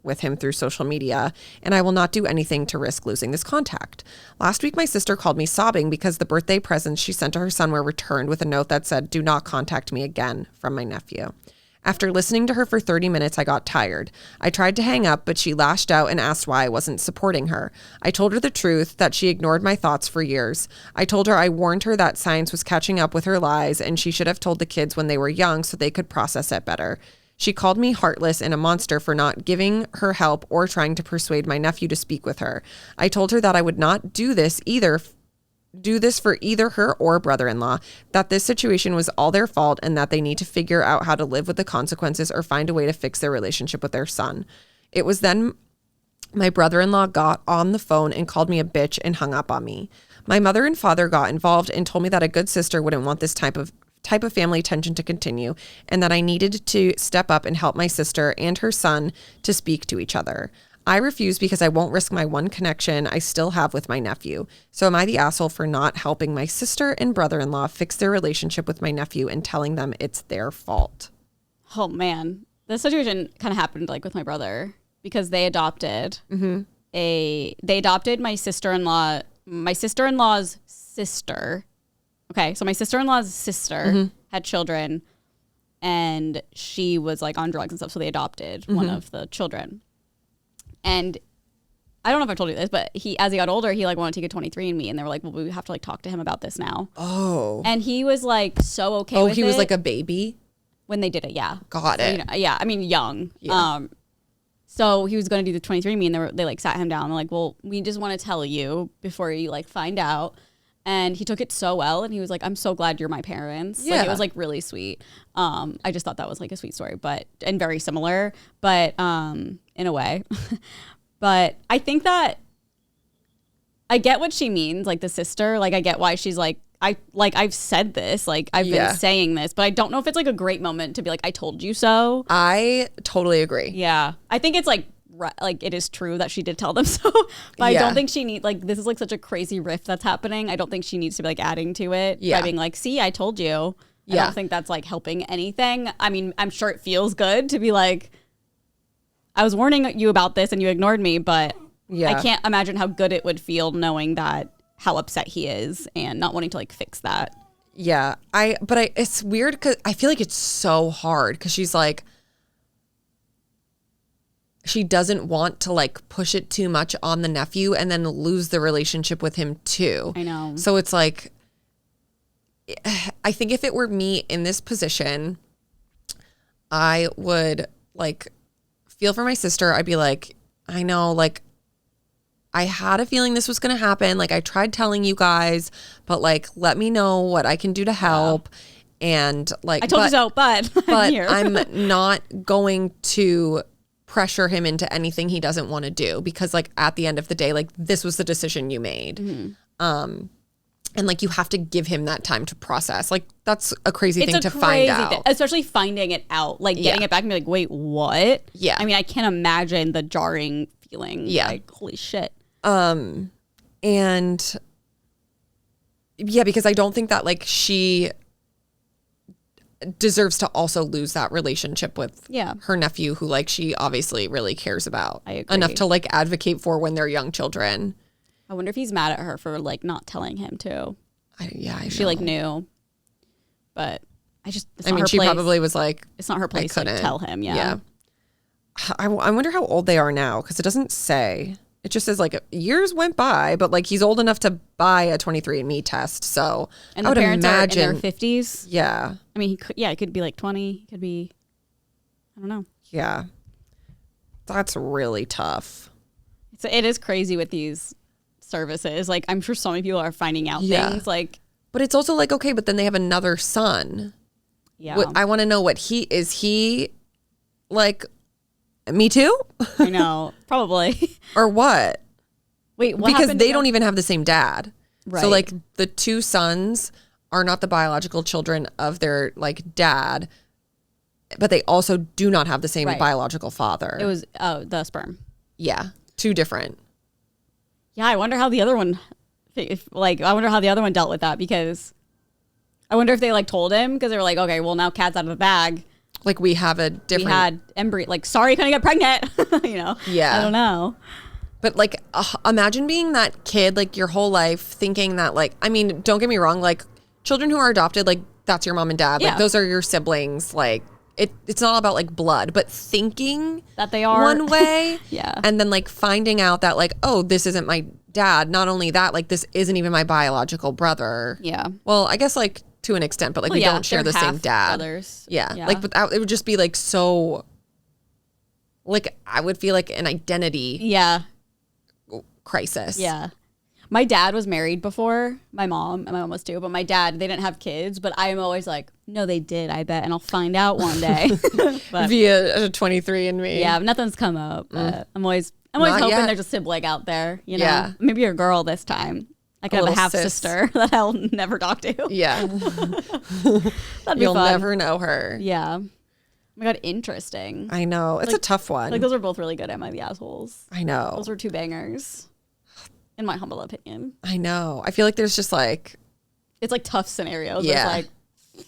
with him through social media, and I will not do anything to risk losing this contact. Last week, my sister called me sobbing because the birthday presents she sent to her son were returned with a note that said, "Do not contact me again," from my nephew. After listening to her for 30 minutes, I got tired. I tried to hang up, but she lashed out and asked why I wasn't supporting her. I told her the truth, that she ignored my thoughts for years. I told her I warned her that science was catching up with her lies, and she should have told the kids when they were young so they could process it better. She called me heartless and a monster for not giving her help or trying to persuade my nephew to speak with her. I told her that I would not do this for either her or brother-in-law, that this situation was all their fault and that they need to figure out how to live with the consequences or find a way to fix their relationship with their son. It was then my brother-in-law got on the phone and called me a bitch and hung up on me. My mother and father got involved and told me that a good sister wouldn't want this type of family tension to continue, and that I needed to step up and help my sister and her son to speak to each other. I refuse because I won't risk my one connection I still have with my nephew. So am I the asshole for not helping my sister and brother-in-law fix their relationship with my nephew and telling them it's their fault? Oh man, this situation kind of happened like with my brother because they adopted they adopted my sister-in-law's sister. Okay, so my sister-in-law's sister had children, and she was like on drugs and stuff, so they adopted one of the children. And I don't know if I told you this, but as he got older, he like wanted to take a 23andMe, and they were like, well, we have to like talk to him about this now. Oh. And he was like so okay with it. Oh, he was like a baby? When they did it, yeah. Got it. You know, yeah, I mean, young. Yeah. So he was going to do the 23andMe, and they like sat him down. They're like, well, we just want to tell you before you like find out. And he took it so well, and he was like, I'm so glad you're my parents. Yeah. Like, it was like really sweet. I just thought that was like a sweet story, and very similar, but in a way. But I think that I get what she means, like the sister. Like I get why she's like, I've said this, like I've been saying this, but I don't know if it's like a great moment to be like, I told you so. I totally agree. Yeah. I think it's like it is true that she did tell them so, but I don't think she needs, like, this is like such a crazy rift that's happening. I don't think she needs to be like adding to it by being like, see, I told you. I don't think that's like helping anything. I mean, I'm sure it feels good to be like, I was warning you about this and you ignored me, but I can't imagine how good it would feel knowing that how upset he is and not wanting to like fix that. Yeah. It's weird because I feel like it's so hard because she's like, she doesn't want to like push it too much on the nephew and then lose the relationship with him too. I know. So it's like, I think if it were me in this position, I would like feel for my sister. I'd be like, I know, like, I had a feeling this was going to happen. Like, I tried telling you guys, but like, let me know what I can do to help. And like, I told you so, but I'm not going to pressure him into anything he doesn't want to do because like at the end of the day, like this was the decision you made. And like you have to give him that time to process. Like that's a crazy thing to find out. Especially finding it out, like getting it back and be like, wait, what? Yeah. I mean, I can't imagine the jarring feeling. Yeah. Like, holy shit. And yeah, because I don't think that like she deserves to also lose that relationship with her nephew who like she obviously really cares about enough to like advocate for when they're young children. I wonder if he's mad at her for like not telling him too. She know. Like knew, but she probably was like, it's not her place to tell him. Yeah. I wonder how old they are now because it doesn't say. It just says like years went by, but like he's old enough to buy a 23andMe test. So and the parents are in their 50s. Yeah. I mean, it could be like 20. It could be, I don't know. Yeah. That's really tough. It is crazy with these services. Like I'm sure so many people are finding out things like. But it's also like, okay, but then they have another son. Yeah. I want to know what is he like, me too? I know, probably. Or what? Wait, what because happened they again? don't even have the same dad. Right. So like the two sons are not the biological children of their like dad, but they also do not have the same biological father. It was the sperm. Yeah, two different. Yeah, I wonder how the other one, dealt with that, because I wonder if they like told him, because they were like, okay, well now cat's out of the bag. Like we have a different. We had embryo. Like, sorry, couldn't get pregnant. You know. Yeah. I don't know. But like, imagine being that kid like your whole life, thinking that like, I mean, don't get me wrong, like children who are adopted, like that's your mom and dad, like those are your siblings, like. It's not about like blood, but thinking that they are one way. Yeah. And then like finding out that like, oh, this isn't my dad. Not only that, like this isn't even my biological brother. Yeah. Well, I guess like to an extent, but like we don't share the same dad. Brothers. Yeah. Like without, it would just be like so, like I would feel like an identity crisis. Yeah. My dad was married before my mom, and my mom was too, but my dad, they didn't have kids, but I'm always like, no, they did, I bet, and I'll find out one day. But, via a 23andMe. Yeah, nothing's come up. But I'm always hoping there's a sibling out there, you know? Yeah. Maybe you're a girl this time. I could have a half sister that I'll never talk to. Yeah. That'd be You'll fun. never know her. Yeah. Oh my God, interesting. I know. It's like, a tough one. Like those are both really good. Am I the assholes? I know. Those were two bangers. In my humble opinion. I know. I feel like there's just like... It's like tough scenarios. Yeah. It's like,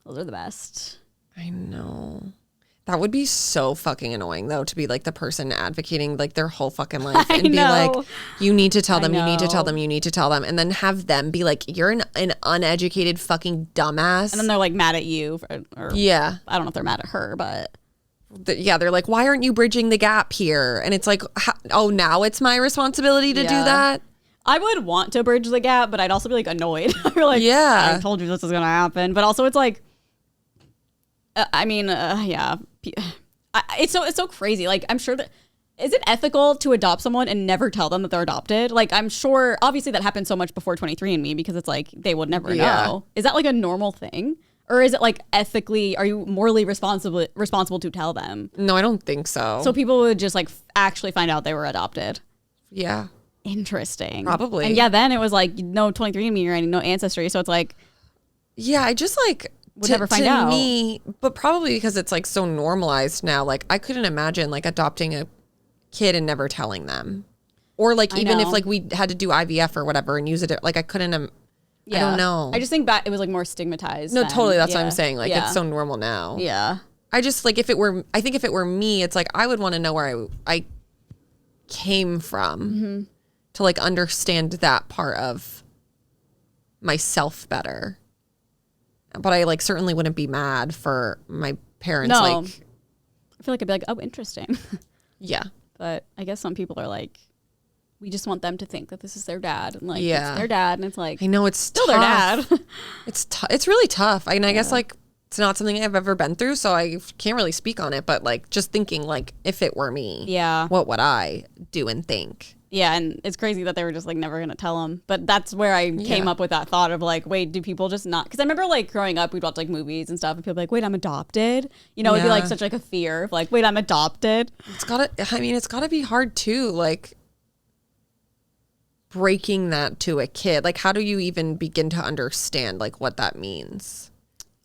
those are the best. I know. That would be so fucking annoying though, to be like the person advocating like their whole fucking life and be like, you need to tell them, you need to tell them, you need to tell them. And then have them be like, you're an uneducated fucking dumbass. And then they're like mad at you. Or yeah. I don't know if they're mad at her, but... Yeah, they're like, why aren't you bridging the gap here? And it's like, oh, now it's my responsibility to do that? I would want to bridge the gap, but I'd also be like annoyed. You're like, I told you this was going to happen. But also it's like, it's so crazy. Like, I'm sure that, is it ethical to adopt someone and never tell them that they're adopted? Like, I'm sure, obviously that happened so much before 23andMe, because it's like, they would never know. Is that like a normal thing? Or is it like ethically, are you morally responsible to tell them? No, I don't think so. So people would just like actually find out they were adopted. Yeah. Interesting. Probably. And then it was like no 23andMe or no ancestry. So it's like. Yeah, I just like. Would never find out. Me, but probably because it's like so normalized now. Like I couldn't imagine like adopting a kid and never telling them. Or like even if like we had to do IVF or whatever and use it, like I couldn't. I don't know. I just think it was like more stigmatized. No, totally. That's what I'm saying. Like it's so normal now. Yeah. I just like if it were me, it's like I would want to know where I came from to like understand that part of myself better. But I like certainly wouldn't be mad for my parents. No. Like I feel like I'd be like, oh, interesting. Yeah. But I guess some people are like, we just want them to think that this is their dad, and like it's their dad, and it's like I know it's still tough. their dad. It's really tough. I mean, I guess like it's not something I've ever been through, so I can't really speak on it. But like just thinking like if it were me, what would I do and think? Yeah, and it's crazy that they were just like never gonna tell him. But that's where I came up with that thought of like, wait, do people just not? Because I remember like growing up, we'd watch like movies and stuff, and people would be like, wait, I'm adopted. You know, it'd be like such like a fear of like, wait, I'm adopted. It's gotta be hard too. Like breaking that to a kid, like how do you even begin to understand like what that means?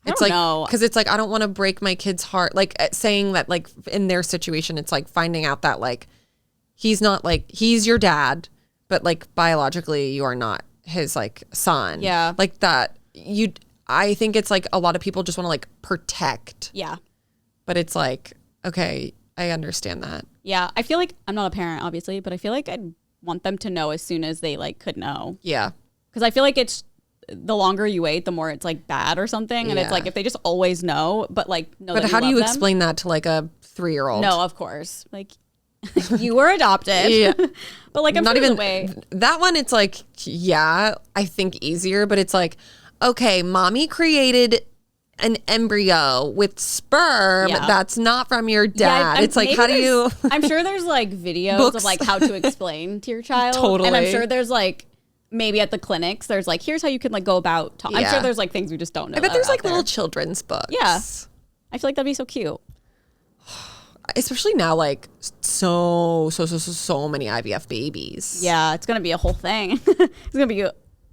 It's like because it's like I don't want to break my kid's heart, like saying that like in their situation it's like finding out that like he's not like he's your dad but like biologically you are not his like son, like that. I think it's like a lot of people just want to like protect, but it's like okay, I understand that. I feel like I'm not a parent obviously, but I feel like I'd want them to know as soon as they like could know. Because I feel like it's the longer you wait, the more it's like bad or something. And it's like if they just always know, but like know. But how do you explain that to like a 3-year-old? No, of course, like you were adopted. But like I'm not even way that one. It's like I think easier, but it's like okay, mommy created an embryo with sperm that's not from your dad. It's like, how do you... I'm sure there's like videos of like how to explain to your child. Totally. And I'm sure there's like, maybe at the clinics, there's like, here's how you can like go about... I'm sure there's like things we just don't know. I bet there's like little children's books. Yeah. I feel like that'd be so cute. especially now, like so many IVF babies. Yeah, it's gonna be a whole thing. It's gonna be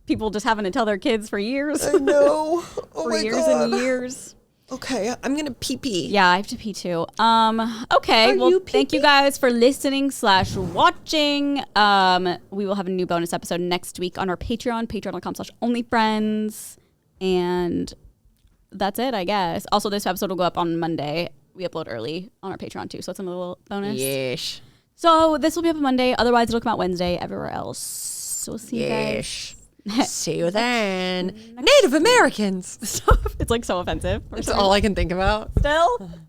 people just having to tell their kids for years. I know. Oh for years and years. Okay, I'm gonna pee. Yeah, I have to pee too. Okay, well, thank you guys for listening / watching. We will have a new bonus episode next week on our Patreon, patreon.com/onlyfriends. And that's it, I guess. Also, this episode will go up on Monday. We upload early on our Patreon too, so it's a little bonus. Yes. So this will be up on Monday. Otherwise, it'll come out Wednesday everywhere else. So we'll see you guys. See you then. Native Americans. It's like so offensive. That's all I can think about. Still?